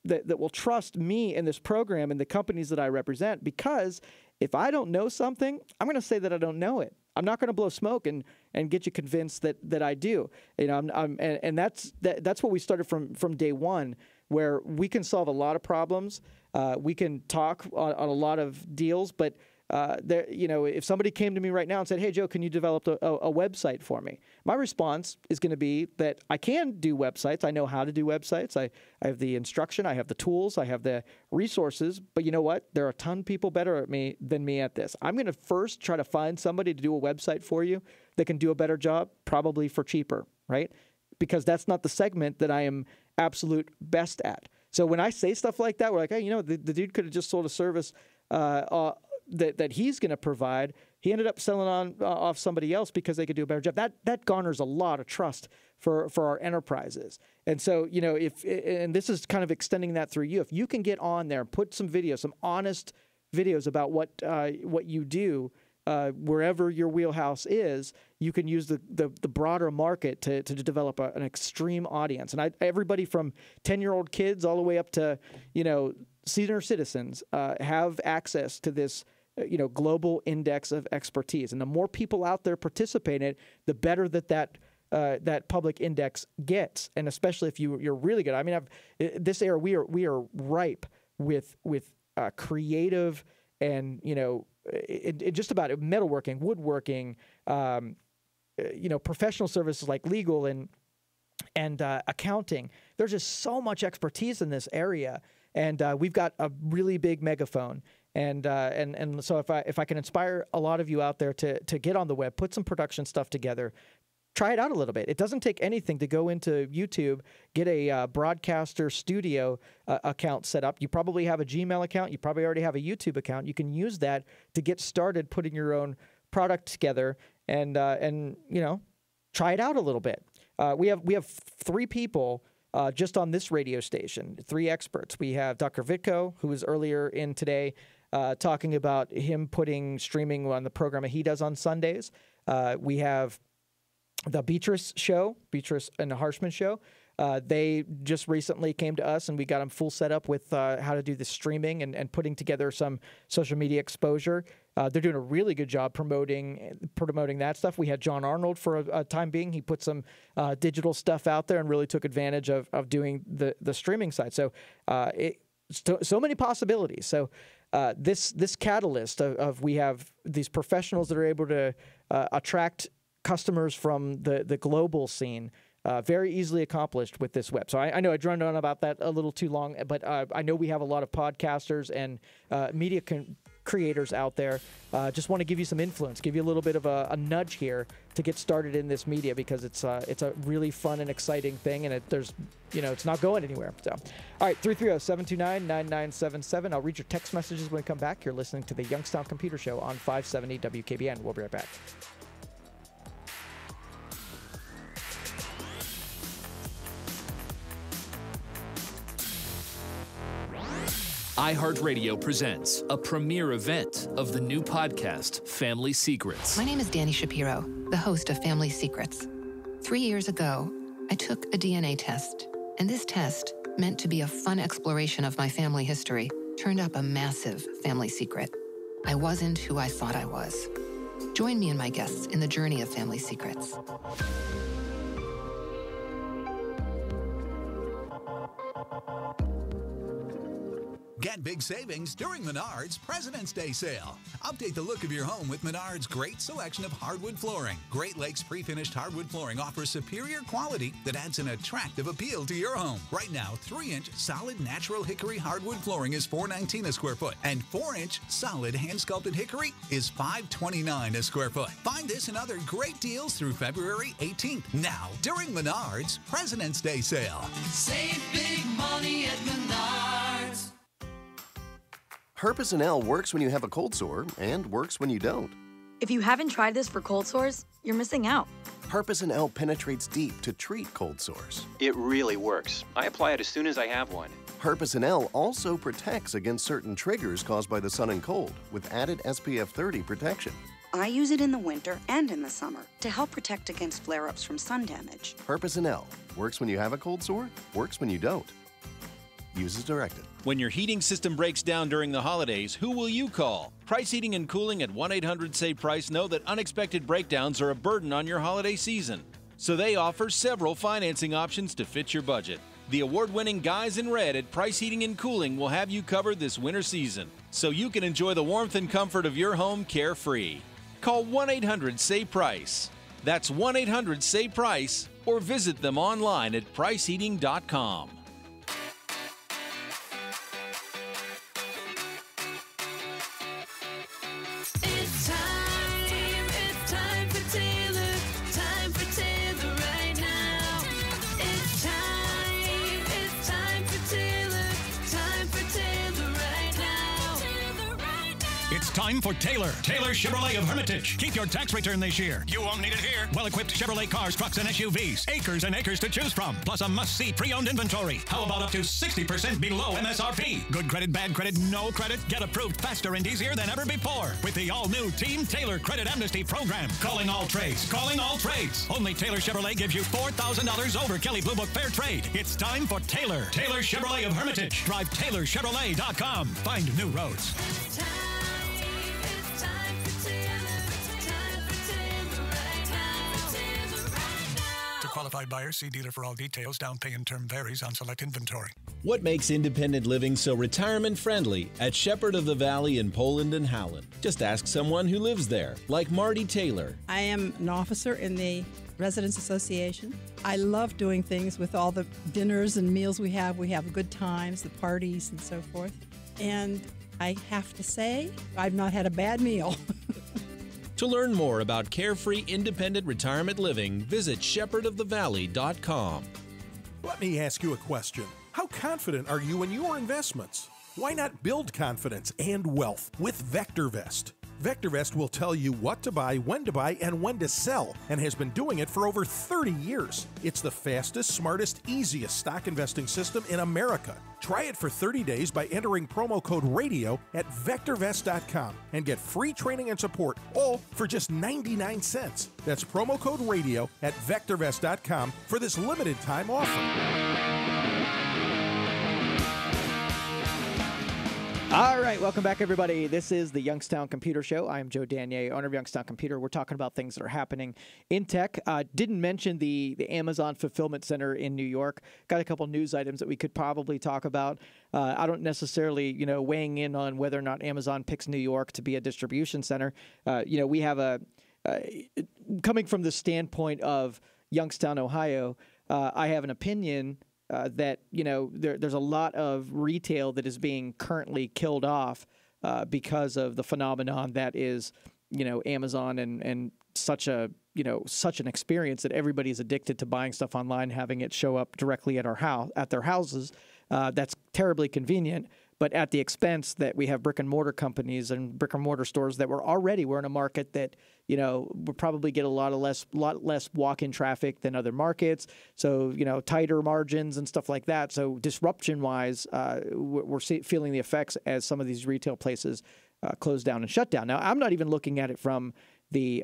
will trust me in this program and the companies that I represent, because if I don't know something, I'm going to say that I don't know it. I'm not going to blow smoke and get you convinced that I do. And that's what we started from day one, where we can solve a lot of problems. We can talk on a lot of deals, but if somebody came to me right now and said, "Hey, Joe, can you develop a website for me?" My response is going to be that I can do websites. I know how to do websites. I have the instruction. I have the tools. I have the resources. But you know what? There are a ton of people better than me at this. I'm going to first try to find somebody to do a website for you that can do a better job, probably for cheaper, right? Because that's not the segment that I am absolute best at. So when I say stuff like that, we're like, hey, the dude could have just sold a service that he's going to provide. He ended up selling off somebody else because they could do a better job. That garners a lot of trust for our enterprises. And so, and this is kind of extending that through you. If you can get on there and put some videos, some honest videos about what you do, wherever your wheelhouse is, you can use the broader market to develop an extreme audience. And everybody from 10-year-old kids all the way up to, senior citizens have access to this global index of expertise. And the more people out there participating, the better that public index gets. And especially if you're really good. I mean, this era, we are ripe with creative and, it just about metalworking, woodworking, professional services like legal and accounting. There's just so much expertise in this area. And we've got a really big megaphone, and so if I can inspire a lot of you out there to get on the web, put some production stuff together, try it out a little bit. It doesn't take anything to go into YouTube, get a broadcaster studio account set up. You probably have a Gmail account. You probably already have a YouTube account. You can use that to get started putting your own product together, and try it out a little bit. We have 3 people. Just on this radio station, 3 experts. We have Dr. Vitko, who was earlier in today, talking about him putting streaming on the program that he does on Sundays. We have the Beatrice and the Harshman show. They just recently came to us, and we got them full set up with how to do the streaming and putting together some social media exposure. They're doing a really good job promoting that stuff. We had John Arnold for a time being. He put some digital stuff out there and really took advantage of doing the streaming side. So so many possibilities. So this catalyst of we have these professionals that are able to attract customers from the global scene. Very easily accomplished with this web. So I know I droned on about that a little too long, but I know we have a lot of podcasters and media creators out there. Just want to give you some influence, give you a little bit of a nudge here to get started in this media, because it's a really fun and exciting thing, and it's not going anywhere. So, all right, 330-729-9977. I'll read your text messages when we come back. You're listening to the Youngstown Computer Show on 570 WKBN. We'll be right back. iHeartRadio presents a premiere event of the new podcast, Family Secrets. My name is Danny Shapiro, the host of Family Secrets. 3 years ago, I took a DNA test, and this test, meant to be a fun exploration of my family history, turned up a massive family secret. I wasn't who I thought I was. Join me and my guests in the journey of Family Secrets. Get big savings during Menards President's Day sale. Update the look of your home with Menards' great selection of hardwood flooring. Great Lakes pre-finished hardwood flooring offers superior quality that adds an attractive appeal to your home. Right now, 3-inch solid natural hickory hardwood flooring is $419 a square foot, and 4-inch solid hand-sculpted hickory is $529 a square foot. Find this and other great deals through February 18th. Now, during Menards President's Day sale. Save big money at Menards. Herpes and L works when you have a cold sore and works when you don't. If you haven't tried this for cold sores, you're missing out. Herpes and L penetrates deep to treat cold sores. It really works. I apply it as soon as I have one. Herpes and L also protects against certain triggers caused by the sun and cold with added SPF 30 protection. I use it in the winter and in the summer to help protect against flare-ups from sun damage. Herpes and L works when you have a cold sore, works when you don't. Use as directed. When your heating system breaks down during the holidays, who will you call? Price Heating and Cooling at 1-800-SAVE-PRICE know that unexpected breakdowns are a burden on your holiday season. So they offer several financing options to fit your budget. The award-winning guys in red at Price Heating and Cooling will have you covered this winter season, so you can enjoy the warmth and comfort of your home carefree. Call 1-800-SAVE-PRICE. That's 1-800-SAVE-PRICE, or visit them online at priceheating.com. Time for Taylor Chevrolet of Hermitage. Keep your tax return this year. You won't need it here. Well-equipped Chevrolet cars, trucks, and SUVs. Acres and acres to choose from. Plus a must-see pre-owned inventory. How about up to 60% below MSRP? Good credit, bad credit, no credit? Get approved faster and easier than ever before with the all-new Team Taylor Credit Amnesty Program. Calling all trades. Calling all trades. Only Taylor Chevrolet gives you $4,000 over Kelley Blue Book Fair Trade. It's time for Taylor Chevrolet of Hermitage. Drive TaylorChevrolet.com. Find new roads. Qualified buyers, see dealer for all details. Down pay and term varies on select inventory. What makes independent living so retirement-friendly at Shepherd of the Valley in Poland and Howland? Just ask someone who lives there, like Marty Taylor. I am an officer in the Residents Association. I love doing things with all the dinners and meals we have. We have good times, the parties and so forth. And I have to say, I've not had a bad meal. To learn more about carefree, independent retirement living, visit shepherdofthevalley.com. Let me ask you a question. How confident are you in your investments? Why not build confidence and wealth with VectorVest? VectorVest will tell you what to buy, when to sell, and has been doing it for over 30 years. It's the fastest, smartest, easiest stock investing system in America. Try it for 30 days by entering promo code RADIO at VectorVest.com and get free training and support, all for just 99 cents. That's promo code RADIO at VectorVest.com for this limited time offer. All right, welcome back, everybody. This is the Youngstown Computer Show. I am Joe Danier, owner of Youngstown Computer. We're talking about things that are happening in tech. Didn't mention the Amazon Fulfillment Center in New York. Got a couple news items that we could probably talk about. I don't necessarily, weighing in on whether or not Amazon picks New York to be a distribution center. We have coming from the standpoint of Youngstown, Ohio, I have an opinion that there's a lot of retail that is being currently killed off because of the phenomenon that is, Amazon and such an experience that everybody's addicted to buying stuff online, having it show up directly at their houses. That's terribly convenient, but at the expense that we have brick and mortar companies and brick and mortar stores that we're in a market that, we'll probably get a lot less walk-in traffic than other markets. So, tighter margins and stuff like that. So disruption-wise, we're feeling the effects as some of these retail places close down and shut down. Now, I'm not even looking at it from the,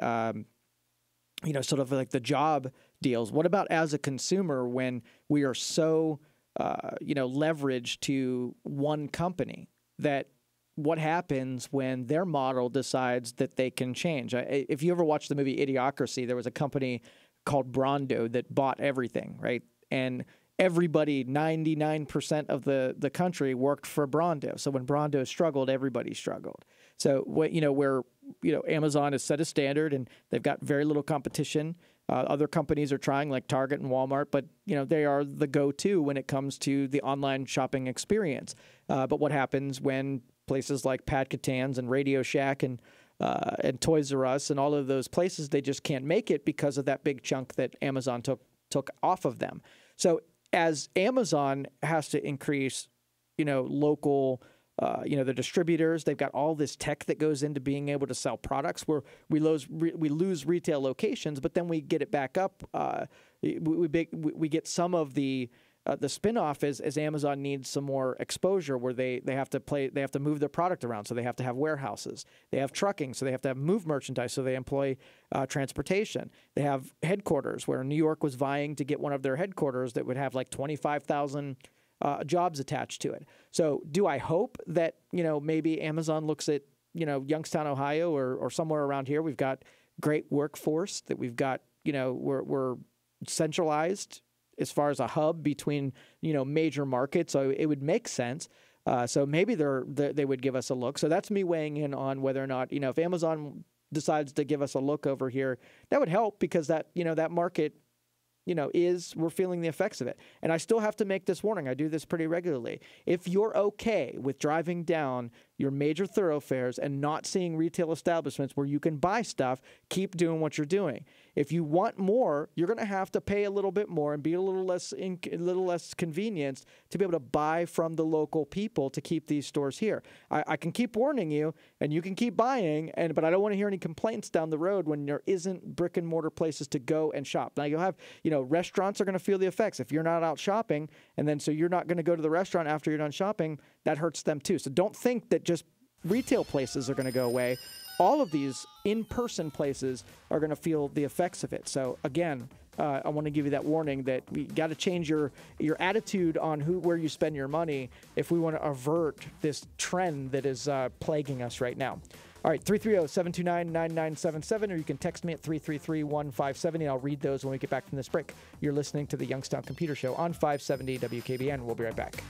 sort of like the job deals. What about as a consumer when we are so leveraged to one company, that what happens when their model decides that they can change? If you ever watched the movie Idiocracy, there was a company called Brondo that bought everything, right? And everybody, 99% of the country worked for Brondo. So when Brondo struggled, everybody struggled. So where Amazon has set a standard and they've got very little competition. Other companies are trying, like Target and Walmart, but they are the go-to when it comes to the online shopping experience. But what happens when places like Pat Catan's and Radio Shack and Toys R Us and all of those places, they just can't make it because of that big chunk that Amazon took off of them. So as Amazon has to increase, local, the distributors, they've got all this tech that goes into being able to sell products where we lose retail locations, but then we get it back up. We get some of the spinoff as Amazon needs some more exposure where they have to move their product around. So they have to have warehouses. They have trucking. So they have to move merchandise. So they employ transportation. They have headquarters where New York was vying to get one of their headquarters that would have like 25,000 jobs attached to it. So do I hope that, maybe Amazon looks at, Youngstown, Ohio or somewhere around here? We've got great workforce that we've got, we're centralized as far as a hub between, major markets. So it would make sense. So maybe they would give us a look. So that's me weighing in on whether or not, if Amazon decides to give us a look over here, that would help because that market, we're feeling the effects of it. And I still have to make this warning. I do this pretty regularly. If you're okay with driving down your major thoroughfares and not seeing retail establishments where you can buy stuff, keep doing what you're doing. If you want more, you're going to have to pay a little bit more and be a little less convenienced to be able to buy from the local people to keep these stores here. I can keep warning you, and you can keep buying, but I don't want to hear any complaints down the road when there isn't brick and mortar places to go and shop. Now you'll have, restaurants are going to feel the effects. If you're not out shopping, and then so you're not going to go to the restaurant after you're done shopping, that hurts them too. So don't think that just retail places are going to go away. All of these in-person places are going to feel the effects of it. So again, I want to give you that warning that we got to change your attitude on where you spend your money if we want to avert this trend that is plaguing us right now. All right, 330-729-9977, or you can text me at 333-1570. I'll read those when we get back from this break. You're listening to the Youngstown Computer Show on 570 WKBN. We'll be right back.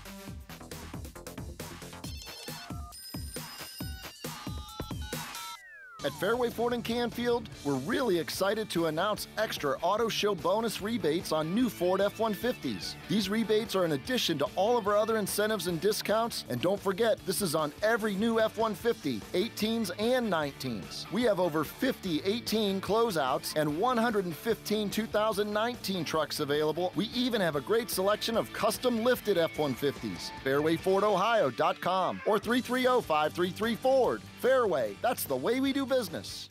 At Fairway Ford in Canfield, we're really excited to announce extra auto show bonus rebates on new Ford F-150s. These rebates are in addition to all of our other incentives and discounts, and don't forget, this is on every new F-150, 18s and 19s. We have over 50 18 closeouts and 115 2019 trucks available. We even have a great selection of custom lifted F-150s. FairwayFordOhio.com or 330-533-FORD. Fairway, that's the way we do business.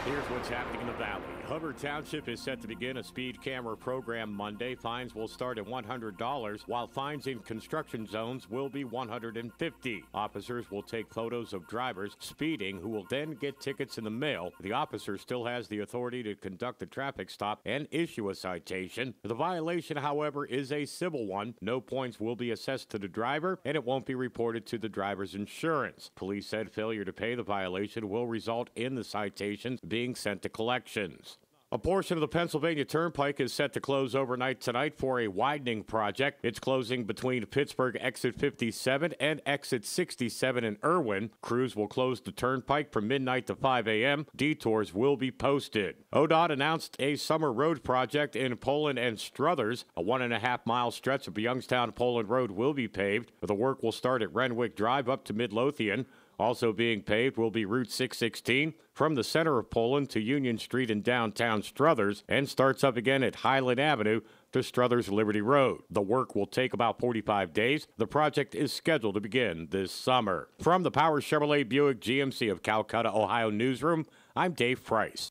Here's what's happening in the Valley. Hubbard Township is set to begin a speed camera program Monday. Fines will start at $100, while fines in construction zones will be $150. Officers will take photos of drivers speeding who will then get tickets in the mail. The officer still has the authority to conduct a traffic stop and issue a citation. The violation, however, is a civil one. No points will be assessed to the driver, and it won't be reported to the driver's insurance. Police said failure to pay the violation will result in the citations being sent to collections. A portion of the Pennsylvania Turnpike is set to close overnight tonight for a widening project. It's closing between Pittsburgh exit 57 and exit 67 in Irwin. Crews will close the turnpike from midnight to 5 a.m. Detours will be posted. ODOT announced a summer road project in Poland and Struthers. A 1.5-mile stretch of Youngstown Poland Road will be paved. The work will start at Renwick Drive up to Midlothian. Also being paved will be Route 616 from the center of Poland to Union Street in downtown Struthers and starts up again at Highland Avenue to Struthers Liberty Road. The work will take about 45 days. The project is scheduled to begin this summer. From the Powers Chevrolet Buick GMC of Calcutta, Ohio newsroom, I'm Dave Price.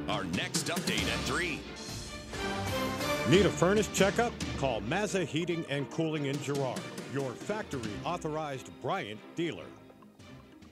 Our next update at 3. Need a furnace checkup? Call Mazza Heating and Cooling in Girard, your factory authorized Bryant dealer.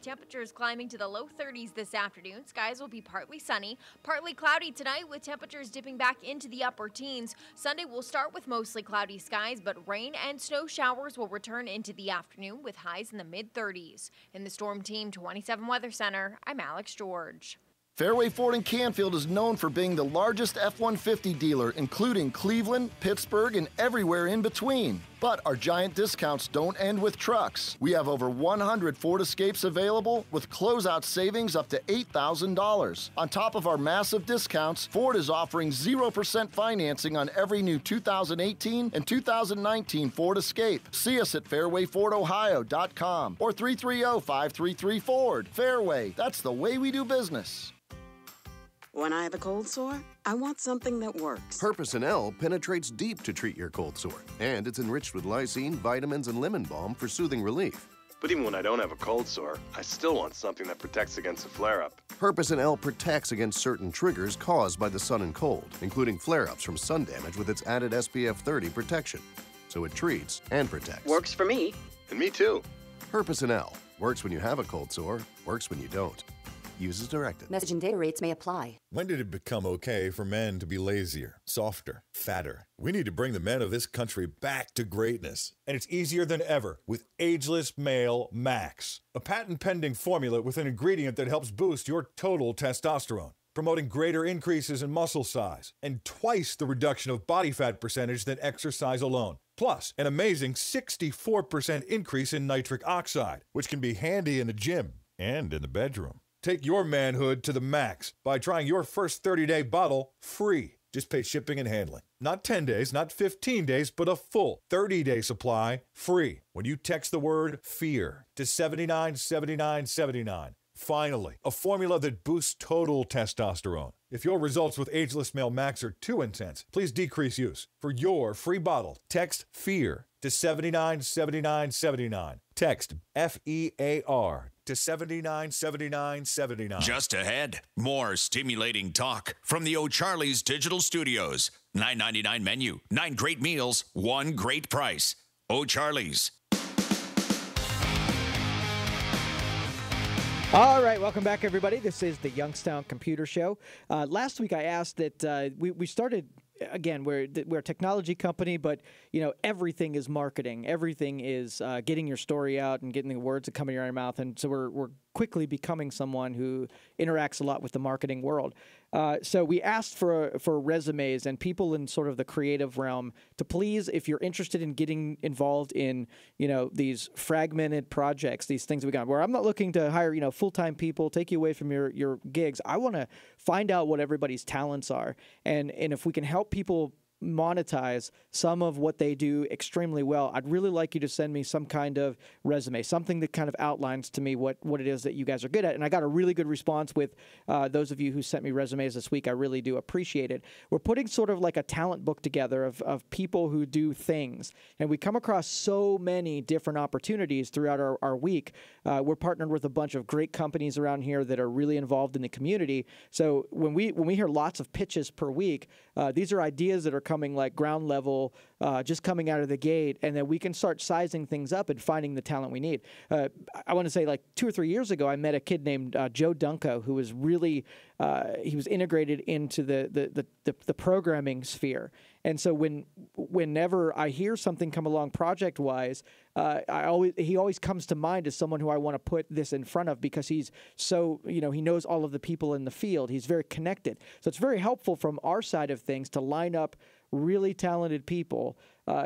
Temperatures climbing to the low 30s this afternoon. Skies will be partly sunny, partly cloudy tonight with temperatures dipping back into the upper teens. Sunday will start with mostly cloudy skies, but rain and snow showers will return into the afternoon with highs in the mid-30s. In the Storm Team 27 Weather Center, I'm Alex George. Fairway Ford in Canfield is known for being the largest F-150 dealer, including Cleveland, Pittsburgh, and everywhere in between. But our giant discounts don't end with trucks. We have over 100 Ford Escapes available with closeout savings up to $8,000. On top of our massive discounts, Ford is offering 0% financing on every new 2018 and 2019 Ford Escape. See us at fairwayfordohio.com or 330-533-FORD. Fairway, that's the way we do business. When I have a cold sore, I want something that works. Herpecin L penetrates deep to treat your cold sore, and it's enriched with lysine, vitamins, and lemon balm for soothing relief. But even when I don't have a cold sore, I still want something that protects against a flare-up. Herpecin L protects against certain triggers caused by the sun and cold, including flare-ups from sun damage with its added SPF 30 protection. So it treats and protects. Works for me. And me too. Herpecin L works when you have a cold sore, works when you don't. Use as directed. Message and data rates may apply. When did it become okay for men to be lazier, softer, fatter? We need to bring the men of this country back to greatness. And it's easier than ever with Ageless Male Max, a patent-pending formula with an ingredient that helps boost your total testosterone, promoting greater increases in muscle size and twice the reduction of body fat percentage than exercise alone. Plus, an amazing 64% increase in nitric oxide, which can be handy in the gym and in the bedroom. Take your manhood to the max by trying your first 30-day bottle free. Just pay shipping and handling. Not 10 days, not 15 days, but a full 30-day supply free when you text the word FEAR to 797979. Finally, a formula that boosts total testosterone. If your results with Ageless Male Max are too intense, please decrease use. For your free bottle, text FEAR to 797979. Text FEAR to 797979. Just ahead, more stimulating talk from the O'Charlie's Digital Studios. $9.99 menu, 9 great meals, 1 great price. O'Charlie's. All right, welcome back, everybody. This is the Youngstown Computer Show. Last week I asked that we started, again, we're a technology company, but, you know, everything is marketing. Everything is getting your story out and getting the words that come out of your mouth. And so we're quickly becoming someone who interacts a lot with the marketing world. So we asked for resumes and people in sort of the creative realm to please, if you're interested in getting involved in, you know, these fragmented projects, these things we got, where I'm not looking to hire, you know, full-time people, take you away from your gigs. I want to find out what everybody's talents are. And if we can help people monetize some of what they do extremely well, I'd really like you to send me some kind of resume, something that kind of outlines to me what it is that you guys are good at. And I got a really good response with those of you who sent me resumes this week. I really do appreciate it. We're putting sort of like a talent book together of people who do things. And we come across so many different opportunities throughout our week. We're partnered with a bunch of great companies around here that are really involved in the community. So when we hear lots of pitches per week, these are ideas that are coming like ground level, just coming out of the gate, and then we can start sizing things up and finding the talent we need. I want to say like 2 or 3 years ago, I met a kid named Joe Dunko, who was really he was integrated into the programming sphere. And so whenever I hear something come along project-wise, he always comes to mind as someone who I want to put this in front of, because he's so, he knows all of the people in the field. He's very connected. So it's very helpful from our side of things to line up really talented people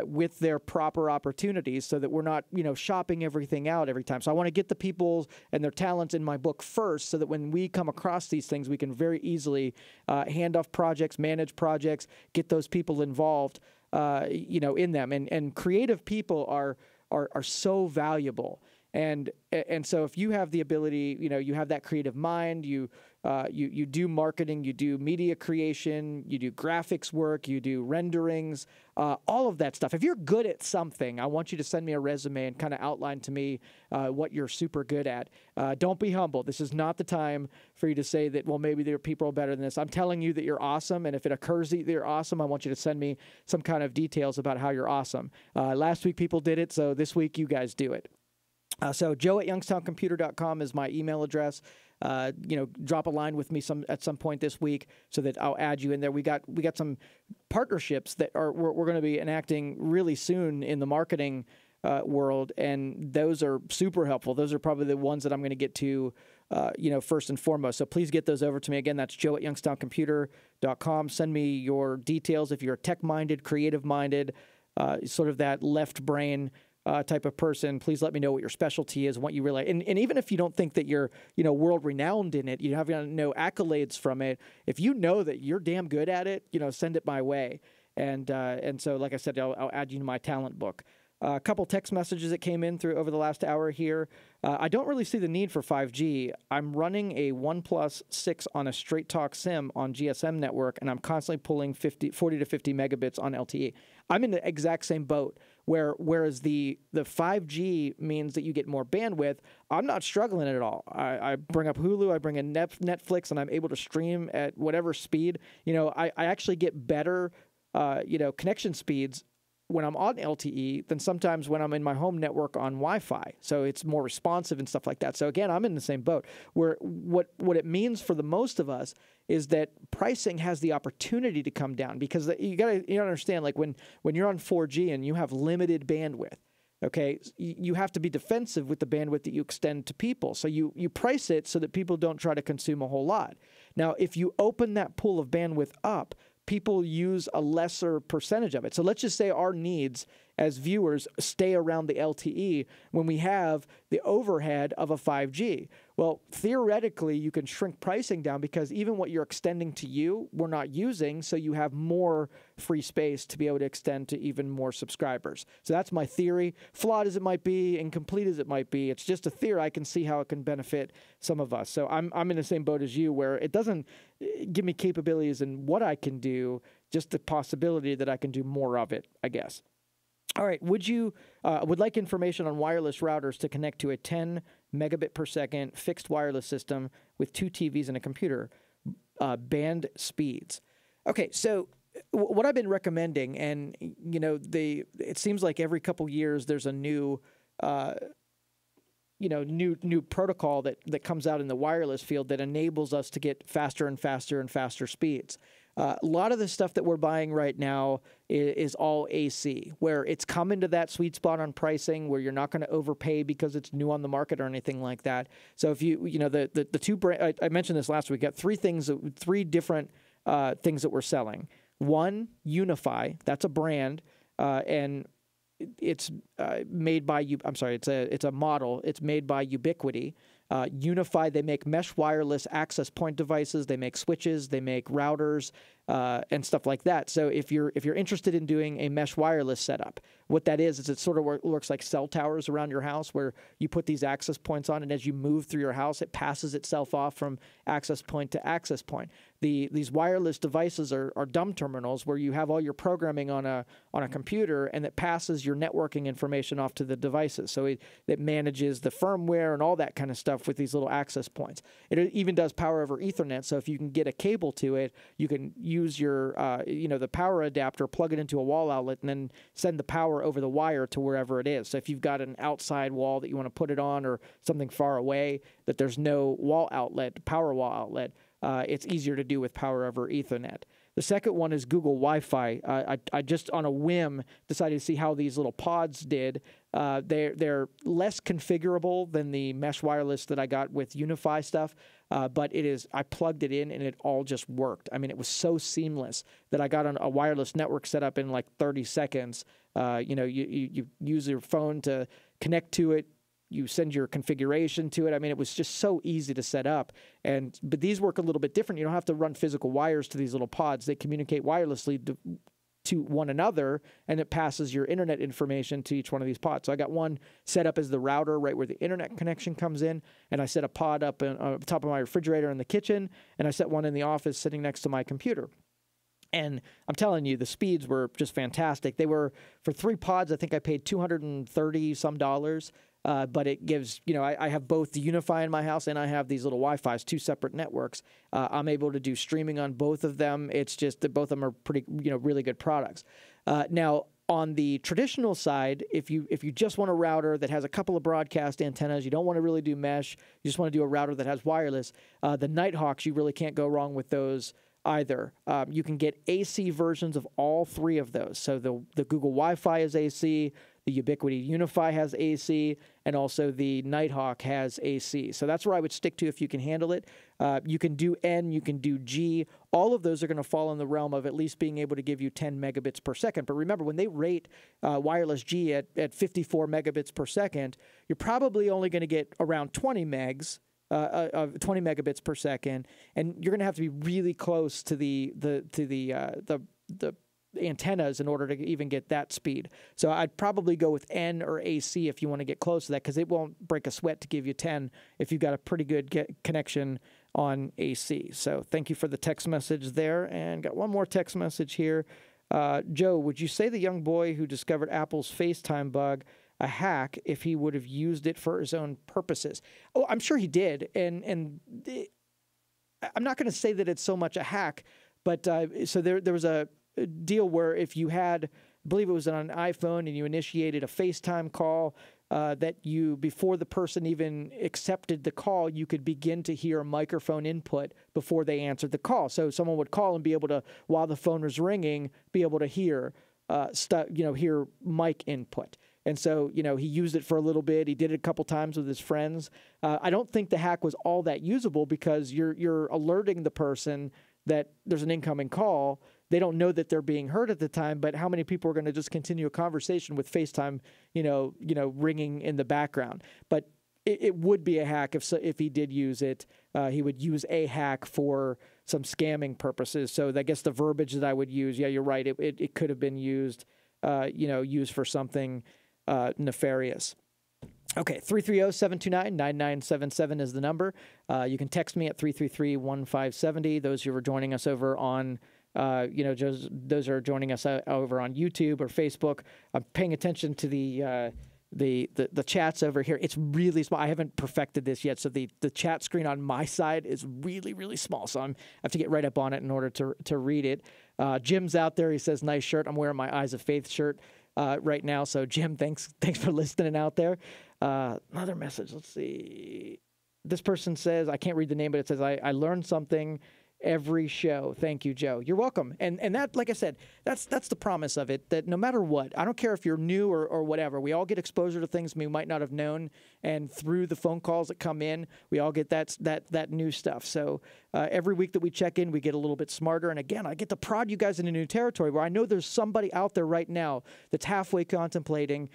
with their proper opportunities, so that we're not, shopping everything out every time. So I want to get the people and their talents in my book first, so that when we come across these things, we can very easily hand off projects, manage projects, get those people involved, in them. And creative people are so valuable. And so if you have the ability, you have that creative mind, you do marketing, you do media creation, you do graphics work, you do renderings, all of that stuff. If you're good at something, I want you to send me a resume and kind of outline to me what you're super good at. Don't be humble. This is not the time for you to say that, well, maybe there are people better than this. I'm telling you that you're awesome, and if it occurs that you're awesome, I want you to send me some kind of details about how you're awesome. Last week people did it, so this week you guys do it. So joe@youngstowncomputer.com is my email address. Drop a line with me at some point this week, so that I'll add you in there. We got some partnerships that we're going to be enacting really soon in the marketing world, and those are super helpful. Those are probably the ones that I'm going to get to, first and foremost. So please get those over to me. Again, that's joe@youngstowncomputer.com. Send me your details if you're tech-minded, creative-minded, sort of that left brain type of person. Please let me know what your specialty is, what you really, and even if you don't think that you're, world renowned in it, you have no accolades from it. If you know that you're damn good at it, send it my way. And so, like I said, I'll add you to my talent book. A couple text messages that came in through over the last hour here. I don't really see the need for 5G. I'm running a OnePlus 6 on a straight talk SIM on GSM network, and I'm constantly pulling 40 to 50 megabits on LTE. I'm in the exact same boat, whereas the 5G means that you get more bandwidth. I'm not struggling at all. I bring up Hulu, I bring in Netflix, and I'm able to stream at whatever speed. I actually get better, connection speeds when I'm on LTE than sometimes when I'm in my home network on Wi-Fi. So it's more responsive and stuff like that. So again, I'm in the same boat, where what it means for the most of us is that pricing has the opportunity to come down, because you gotta understand, like when you're on 4G and you have limited bandwidth, okay, you have to be defensive with the bandwidth that you extend to people. So you price it so that people don't try to consume a whole lot. Now, if you open that pool of bandwidth up, people use a lesser percentage of it. So let's just say our needs as viewers stay around the LTE when we have the overhead of a 5G. Well, theoretically, you can shrink pricing down, because even what you're extending to you, we're not using, so you have more free space to be able to extend to even more subscribers. So that's my theory. Flawed as it might be, incomplete as it might be, it's just a theory. I can see how it can benefit some of us. So I'm in the same boat as you, where it doesn't give me capabilities in what I can do, just the possibility that I can do more of it, I guess. All right, would like information on wireless routers to connect to a 10 megabit per second fixed wireless system with 2 TVs and a computer, band speeds. Okay, so what I've been recommending, and it seems like every couple years there's a new new protocol that comes out in the wireless field that enables us to get faster and faster and faster speeds. A lot of the stuff that we're buying right now is all AC, where it's come into that sweet spot on pricing where you're not going to overpay because it's new on the market or anything like that. So if the two I mentioned this last week, got three different things that we're selling. One, Unify, that's a brand, and it's made by it's a model. It's made by Ubiquiti. Unify, they make mesh wireless access point devices. They make switches. They make routers and stuff like that. So if you're interested in doing a mesh wireless setup, what that is it sort of works like cell towers around your house, where you put these access points on, and as you move through your house, it passes itself off from access point to access point. These wireless devices are dumb terminals where you have all your programming on a computer, and it passes your networking information off to the devices. So it manages the firmware and all that kind of stuff with these little access points. It even does power over Ethernet. So if you can get a cable to it, you can use your the power adapter, plug it into a wall outlet, and then send the power over the wire to wherever it is. So if you've got an outside wall that you want to put it on, or something far away that there's no wall outlet, power wall outlet, it's easier to do with power over Ethernet. The second one is Google Wi-Fi. I just on a whim decided to see how these little pods did. They're less configurable than the mesh wireless that I got with Unify stuff, but I plugged it in and it all just worked. I mean, it was so seamless that I got a wireless network set up in like 30 seconds. You use your phone to connect to it. You send your configuration to it. I mean, it was just so easy to set up. But these work a little bit different. You don't have to run physical wires to these little pods. They communicate wirelessly to one another, and it passes your internet information to each one of these pods. So I got one set up as the router right where the internet connection comes in, and I set a pod up on top of my refrigerator in the kitchen, and I set one in the office sitting next to my computer. And I'm telling you, the speeds were just fantastic. They were, for 3 pods, I think I paid $230 some. But it gives, I have both the Unify in my house and I have these little Wi-Fis, 2 separate networks. I'm able to do streaming on both of them. It's just that both of them are pretty, really good products. Now, on the traditional side, if you just want a router that has a couple of broadcast antennas, you don't want to really do mesh, you just want to do a router that has wireless, the Nighthawks, you really can't go wrong with those either. You can get AC versions of all 3 of those. So the Google Wi-Fi is AC, the Ubiquiti Unify has AC, and also the Nighthawk has AC. So that's where I would stick to if you can handle it. You can do N, you can do G. All of those are going to fall in the realm of at least being able to give you 10 megabits per second. But remember, when they rate wireless G at 54 megabits per second, you're probably only going to get around 20 megs. 20 megabits per second, and you're going to have to be really close to the antennas in order to even get that speed. So I'd probably go with N or AC if you want to get close to that, because it won't break a sweat to give you 10 if you've got a pretty good connection on AC. So thank you for the text message there, and got one more text message here. Joe, would you say the young boy who discovered Apple's FaceTime bug a hack if he would have used it for his own purposes? Oh, I'm sure he did. And I'm not going to say that it's so much a hack, but so there was a deal where if you had, I believe it was on an iPhone, and you initiated a FaceTime call, that before the person even accepted the call, you could begin to hear a microphone input before they answered the call. So someone would call and be able to, while the phone was ringing, be able to hear hear mic input. And so, he used it for a little bit. He did it a couple times with his friends. I don't think the hack was all that usable, because you're alerting the person that there's an incoming call. They don't know that they're being heard at the time, but how many people are going to just continue a conversation with FaceTime, ringing in the background? But it would be a hack if he did use it. He would use a hack for some scamming purposes. So I guess the verbiage that I would use, yeah, you're right. It could have been used, used for something nefarious. Okay, 330-729-9977 is the number. You can text me at 333-1570. Those who are joining us over on, those are joining us over on YouTube or Facebook. I'm paying attention to the chats over here. It's really small. I haven't perfected this yet, so the chat screen on my side is really, really small. So I have to get right up on it in order to read it. Jim's out there. He says, "Nice shirt." I'm wearing my Eyes of Faith shirt right now. So Jim, thanks for listening out there. Another message. Let's see. This person says, I can't read the name, but it says, I learned something every show. Thank you, Joe. You're welcome. And that, like I said, that's the promise of it, that no matter what, I don't care if you're new or whatever, we all get exposure to things we might not have known. And through the phone calls that come in, we all get that new stuff. So every week that we check in, we get a little bit smarter. And again, I get to prod you guys into new territory where I know there's somebody out there right now that's halfway contemplating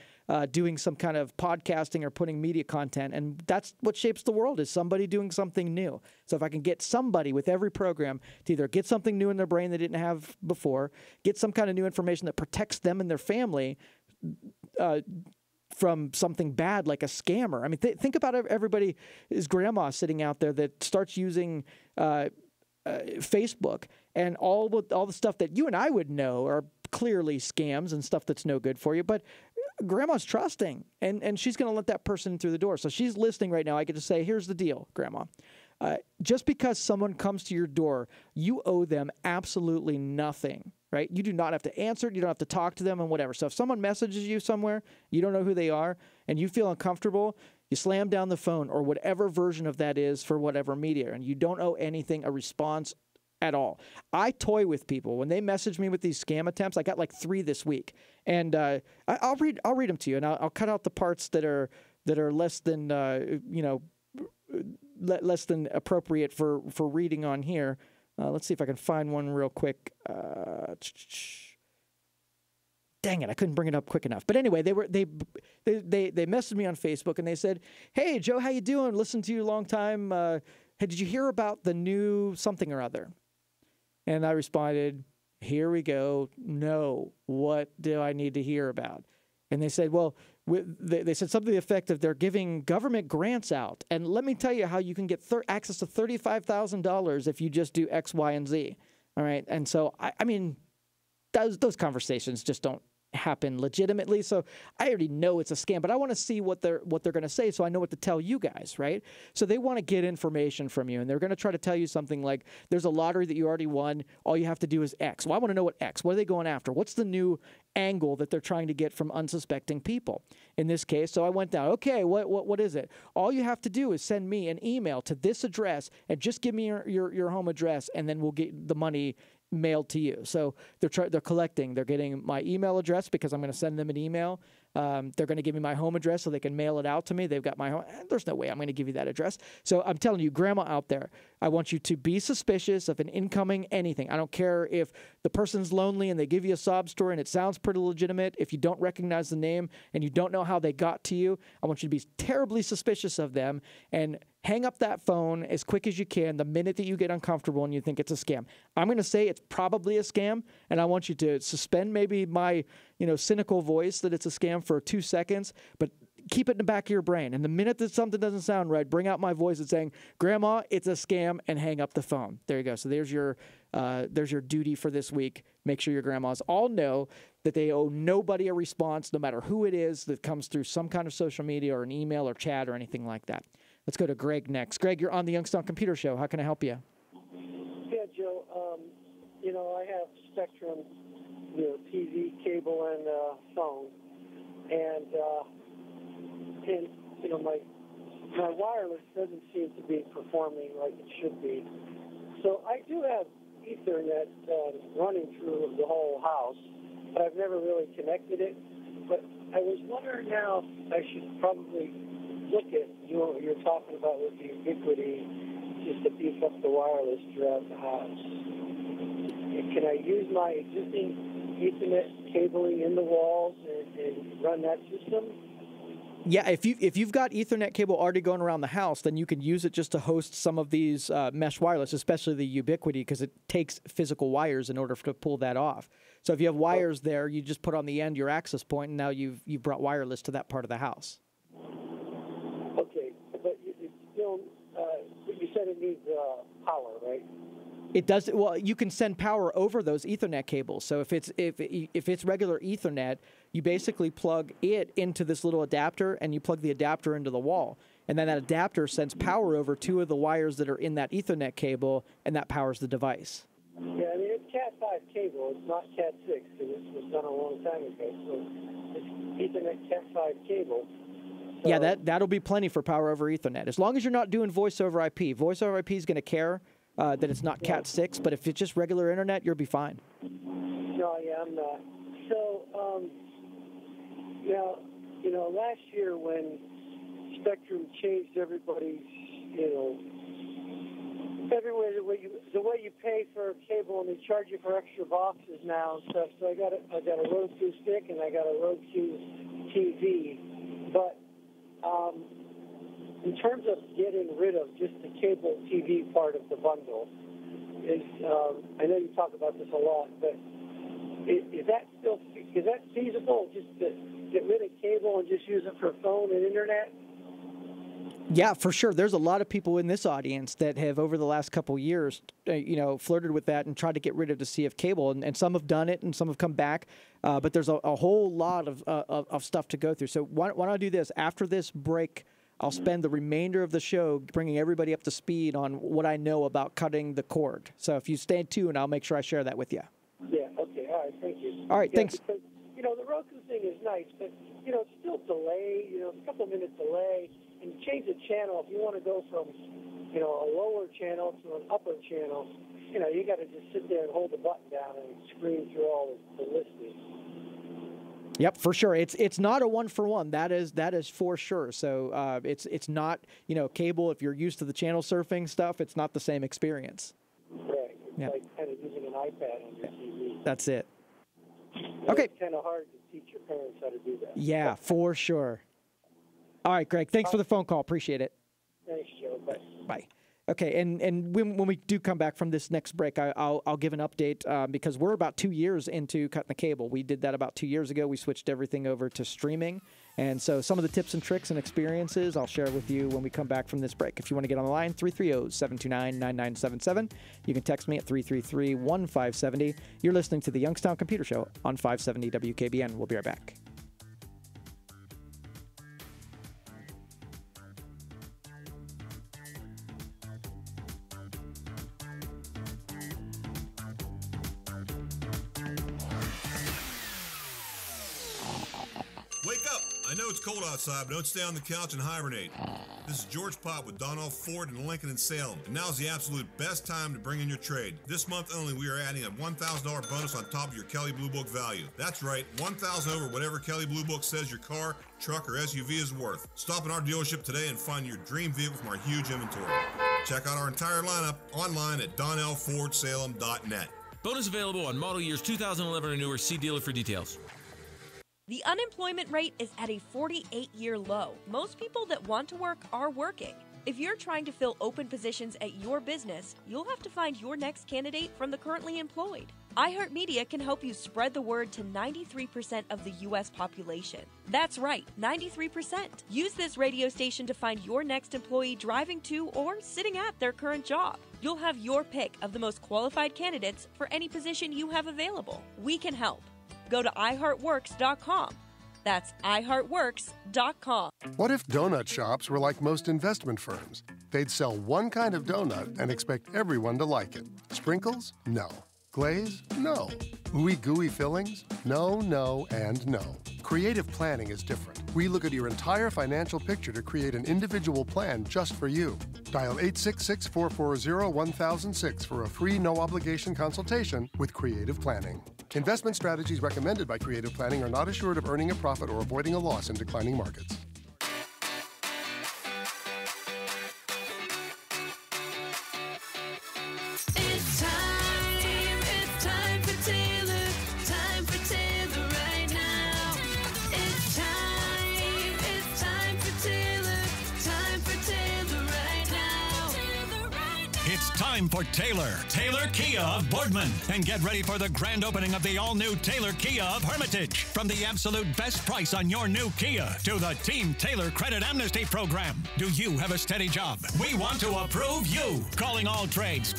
doing some kind of podcasting or putting media content. And that's what shapes the world, is somebody doing something new. So if I can get somebody with every program to either get something new in their brain they didn't have before, get some kind of new information that protects them and their family from something bad like a scammer. I mean, think about everybody, his grandma sitting out there that starts using Facebook, and all the stuff that you and I would know are clearly scams and stuff that's no good for you. But Grandma's trusting, and she's going to let that person through the door. So she's listening right now. I get to say, here's the deal, Grandma. Just because someone comes to your door, you owe them absolutely nothing, right? You do not have to answer it. You don't have to talk to them and whatever. So if someone messages you somewhere, you don't know who they are, and you feel uncomfortable, you slam down the phone or whatever version of that is for whatever media, and you don't owe anything, a response at all. I toy with people when they message me with these scam attempts. I got like 3 this week, and I'll read them to you, and I'll cut out the parts that are less than less than appropriate for reading on here. Let's see if I can find one real quick. Dang it, I couldn't bring it up quick enough. But anyway, they messaged me on Facebook and they said, "Hey Joe, how you doing? Listened to you a long time. Hey, did you hear about the new something or other?" And I responded, "Here we go. No, what do I need to hear about?" And they said, "Well, they said something to the effect of they're giving government grants out, and let me tell you how you can get access to $35,000 if you just do X, Y, and Z." All right, and so I mean, those conversations just don't happen legitimately. So I already know it's a scam, but I want to see what they're going to say so I know what to tell you guys, right? So they want to get information from you, and they're going to try to tell you something like, there's a lottery that you already won. All you have to do is X. Well, I want to know what X. What are they going after? What's the new angle that they're trying to get from unsuspecting people in this case? So I went down, okay, what is it? All you have to do is send me an email to this address and just give me your home address, and then we'll get the money mailed to you. So they're collecting. They're getting my email address because I'm going to send them an email. They're going to give me my home address so they can mail it out to me. They've got my home. There's no way I'm going to give you that address. So I'm telling you, grandma out there, I want you to be suspicious of an incoming anything. I don't care if the person's lonely and they give you a sob story and it sounds pretty legitimate. If you don't recognize the name and you don't know how they got to you, I want you to be terribly suspicious of them and hang up that phone as quick as you can the minute that you get uncomfortable and you think it's a scam. I'm going to say it's probably a scam, and I want you to suspend maybe my cynical voice that it's a scam for 2 seconds, but keep it in the back of your brain. And the minute that something doesn't sound right, bring out my voice and saying, "Grandma, it's a scam," and hang up the phone. There you go. So there's your duty for this week. Make sure your grandmas all know that they owe nobody a response, no matter who it is that comes through some kind of social media or an email or chat or anything like that. Let's go to Greg next. Greg, you're on the Youngstown Computer Show. How can I help you? Yeah, Joe. I have Spectrum, TV, cable, and phone, and my wireless doesn't seem to be performing like it should be. So I do have Ethernet running through the whole house, but I've never really connected it. But I was wondering now, I should probably look at you're talking about with the Ubiquity, just to beef up the wireless throughout the house. Can I use my existing Ethernet cabling in the walls and run that system? Yeah, if you've got Ethernet cable already going around the house, then you can use it just to host some of these mesh wireless, especially the Ubiquity, because it takes physical wires in order to pull that off. So if you have wires there, you just put on the end your access point, and now you've brought wireless to that part of the house. Okay, but it's still you said it needs power, right? It does. Well, you can send power over those Ethernet cables. So if it's regular Ethernet, you basically plug it into this little adapter, and you plug the adapter into the wall, and then that adapter sends power over 2 of the wires that are in that Ethernet cable, and that powers the device. Yeah, I mean, it's Cat 5 cable. It's not Cat 6, because this was done a long time ago. So it's Ethernet Cat 5 cable. So, yeah, that'll be plenty for power over Ethernet, as long as you're not doing voice over IP. Voice over IP is going to care that it's not Cat 6, but if it's just regular internet, you'll be fine. No, yeah, I'm not. So, now, last year when Spectrum changed everybody's, everywhere the way you pay for cable, and they charge you for extra boxes now and stuff. So I got a Roku stick and I got a Roku TV, but in terms of getting rid of just the cable TV part of the bundle, I know you talk about this a lot, but is that feasible? Just to get rid of cable and just use it for phone and internet? Yeah, for sure. There's a lot of people in this audience that have, over the last couple years, flirted with that and tried to get rid of the CF cable, and some have done it, and some have come back. But there's a whole lot of stuff to go through. So why don't I do this? After this break, I'll spend the remainder of the show bringing everybody up to speed on what I know about cutting the cord. So if you stay tuned, I'll make sure I share that with you. Yeah, okay, all right, thank you. All right, thanks. Because, the Roku thing is nice, but, it's still delay, a couple minute delay, and you change the channel if you want to go from, a lower channel to an upper channel. you got to just sit there and hold the button down and screen through all the listings. Yep, for sure. It's not a 1-for-1. That is for sure. So it's not, cable. If you're used to the channel surfing stuff, it's not the same experience. Right. It's like kind of using an iPad on your TV. That's it. And okay. It's kind of hard to teach your parents how to do that. Yeah, for sure. All right, Greg. Thanks for the phone call. Appreciate it. Thanks, Joe. Bye. Bye. Okay, and when we do come back from this next break, I'll give an update because we're about 2 years into cutting the cable. We did that about 2 years ago. We switched everything over to streaming. And so some of the tips and tricks and experiences I'll share with you when we come back from this break. If you want to get on the line, 330-729-9977. You can text me at 333-1570. You're listening to the Youngstown Computer Show on 570 WKBN. We'll be right back. Wake up! I know it's cold outside, but don't stay on the couch and hibernate. This is George Pop with Donald Ford and Lincoln and Salem, and now's the absolute best time to bring in your trade. This month only, we are adding a $1,000 bonus on top of your Kelley Blue Book value. That's right, $1,000 over whatever Kelley Blue Book says your car, truck, or SUV is worth. Stop in our dealership today and find your dream vehicle from our huge inventory. Check out our entire lineup online at DonnellFordSalem.net. Bonus available on model years 2011 or newer. See dealer for details. The unemployment rate is at a 48-year low. Most people that want to work are working. If you're trying to fill open positions at your business, you'll have to find your next candidate from the currently employed. iHeartMedia can help you spread the word to 93% of the U.S. population. That's right, 93%. Use this radio station to find your next employee driving to or sitting at their current job. You'll have your pick of the most qualified candidates for any position you have available. We can help. Go to iHeartWorks.com. That's iHeartWorks.com. What if donut shops were like most investment firms? They'd sell one kind of donut and expect everyone to like it. Sprinkles? No. Glaze? No. Ooey gooey fillings? No, no, and no. Creative planning is different. We look at your entire financial picture to create an individual plan just for you. Dial 866-440-1006 for a free no-obligation consultation with Creative Planning. Investment strategies recommended by Creative Planning are not assured of earning a profit or avoiding a loss in declining markets. It's time for Taylor. Time for Taylor right now. It's time for Taylor. Time for Taylor right now. It's time for Taylor Kia of Boardman. And get ready for the grand opening of the all-new Taylor Kia of Hermitage. From the absolute best price on your new Kia to the Team Taylor Credit Amnesty Program. Do you have a steady job? We want to approve you. Calling all trades.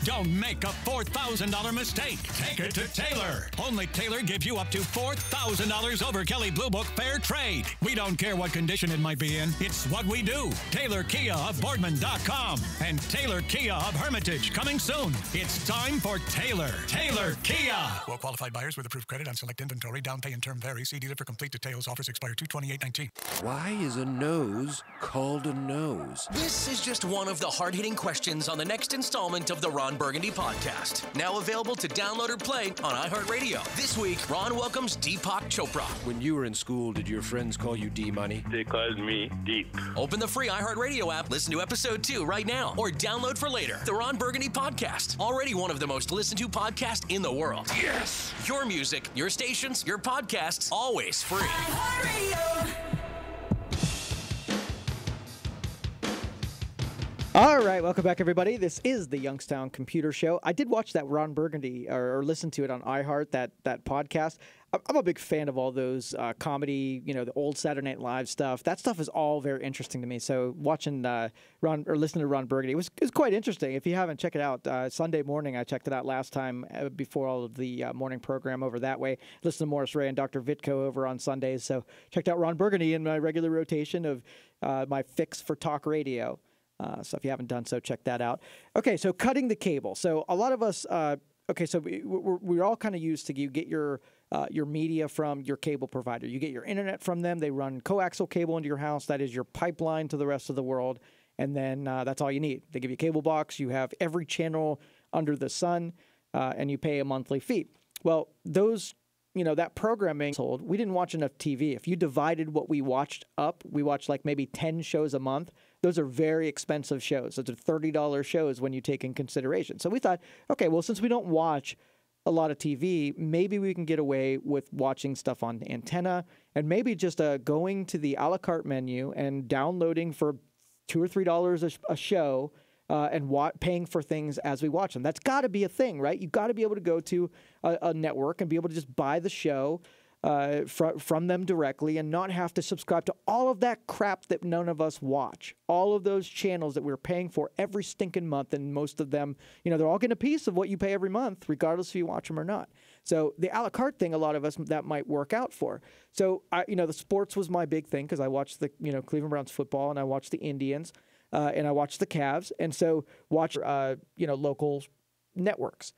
Don't make a $4,000 mistake. Take it to Taylor. Only Taylor gives you up to $4,000 over Kelley Blue Book Fair Trade. We don't care what condition it might be in. It's what we do. Taylor Kia of Boardman.com and Taylor Kia of Hermitage coming soon. It's time for Taylor Kia. Well qualified buyers with approved credit on select inventory. Down pay and term vary. See dealer for complete details. Offers expire 2/28/19. Why is a nose called a nose? This is just one of the hard-hitting questions on the next installment of the Ron Burgundy podcast. Now available to download or play on iHeartRadio. This week, Ron welcomes Deepak Chopra. When you were in school, did your friends call you D-Money? They called me Deep. Open the free iHeartRadio app, listen to episode 2 right now, or download for later. The Ron Burgundy podcast, already one of the most listened to podcasts in the world. Yes! Your music, your stations, your podcasts, always free. All right, welcome back, everybody. This is the Youngstown Computer Show. I did watch that Ron Burgundy, or listen to it on iHeart, that podcast. I'm a big fan of all those comedy, the old Saturday Night Live stuff. That stuff is all very interesting to me. So watching listening to Ron Burgundy was quite interesting. If you haven't, check it out. Sunday morning, I checked it out last time before all of the morning program over that way. Listen to Morris Ray and Dr. Vitko over on Sundays. So checked out Ron Burgundy in my regular rotation of my fix for talk radio. So if you haven't done so, check that out. Okay, so cutting the cable. So a lot of us, so we're all kind of used to, you get your media from your cable provider. You get your internet from them. They run coaxial cable into your house. That is your pipeline to the rest of the world. and then that's all you need. They give you a cable box. You have every channel under the sun, and you pay a monthly fee. Well, those, that programming sold, we didn't watch enough TV. If you divided what we watched up, we watched like maybe 10 shows a month. Those are very expensive shows. Those are $30 shows when you take in consideration. So we thought, okay, well, since we don't watch a lot of TV, maybe we can get away with watching stuff on antenna, and maybe just going to the a la carte menu and downloading for $2 or $3 a show, and paying for things as we watch them. That's got to be a thing, right? You've got to be able to go to a network and be able to just buy the show from them directly and not have to subscribe to all of that crap that none of us watch. All of those channels that we're paying for every stinking month, and most of them, they're all getting a piece of what you pay every month, regardless if you watch them or not. So the a la carte thing, a lot of us, that might work out for. So, the sports was my big thing because I watched the, Cleveland Browns football, and I watched the Indians, and I watched the Cavs, and so watch, local networks.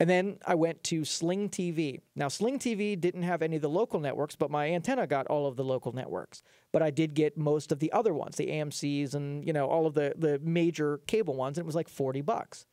And then I went to Sling TV. Now, Sling TV didn't have any of the local networks, but my antenna got all of the local networks. But I did get most of the other ones, the AMCs and, all of the major cable ones, and it was like $40.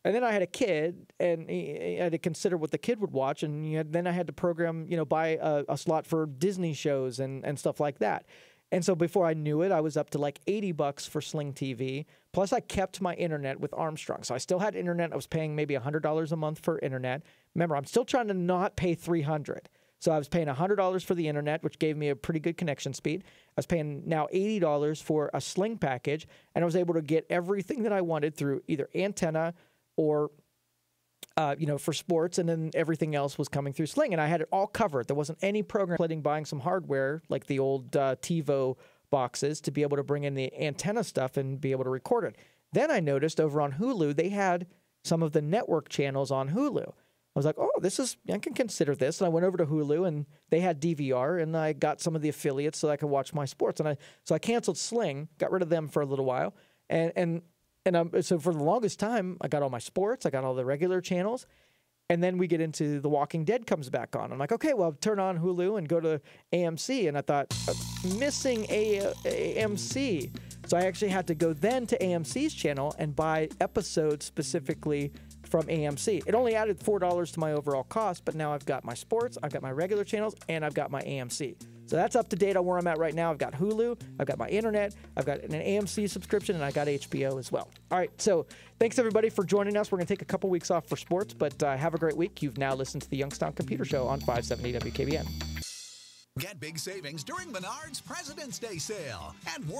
And then I had a kid, and I had to consider what the kid would watch, and then I had to program, buy a slot for Disney shows and stuff like that. And so before I knew it, I was up to like $80 for Sling TV. Plus, I kept my internet with Armstrong. So I still had internet. I was paying maybe $100 a month for internet. Remember, I'm still trying to not pay $300. So I was paying $100 for the internet, which gave me a pretty good connection speed. I was paying now $80 for a Sling package, and I was able to get everything that I wanted through either antenna or for sports, and then everything else was coming through Sling, and I had it all covered. There wasn't any program including buying some hardware like the old TiVo boxes to be able to bring in the antenna stuff and be able to record it. Then I noticed over on Hulu, they had some of the network channels on Hulu. I was like, oh, I can consider this. And I went over to Hulu, and they had DVR, and I got some of the affiliates so I could watch my sports. So I canceled Sling, got rid of them for a little while, so for the longest time, I got all my sports, I got all the regular channels, and then we get into The Walking Dead comes back on. I'm like, okay, well, turn on Hulu and go to AMC, and I thought, missing AMC. So I actually had to go then to AMC's channel and buy episodes specifically from AMC. It only added $4 to my overall cost, but now I've got my sports, I've got my regular channels, and I've got my AMC. So that's up to date on where I'm at right now. I've got Hulu, I've got my internet, I've got an AMC subscription, and I got HBO as well. All right, so thanks everybody for joining us. We're going to take a couple weeks off for sports, but have a great week. You've now listened to the Youngstown Computer Show on 570 WKBN. Get big savings during Menards President's Day sale and more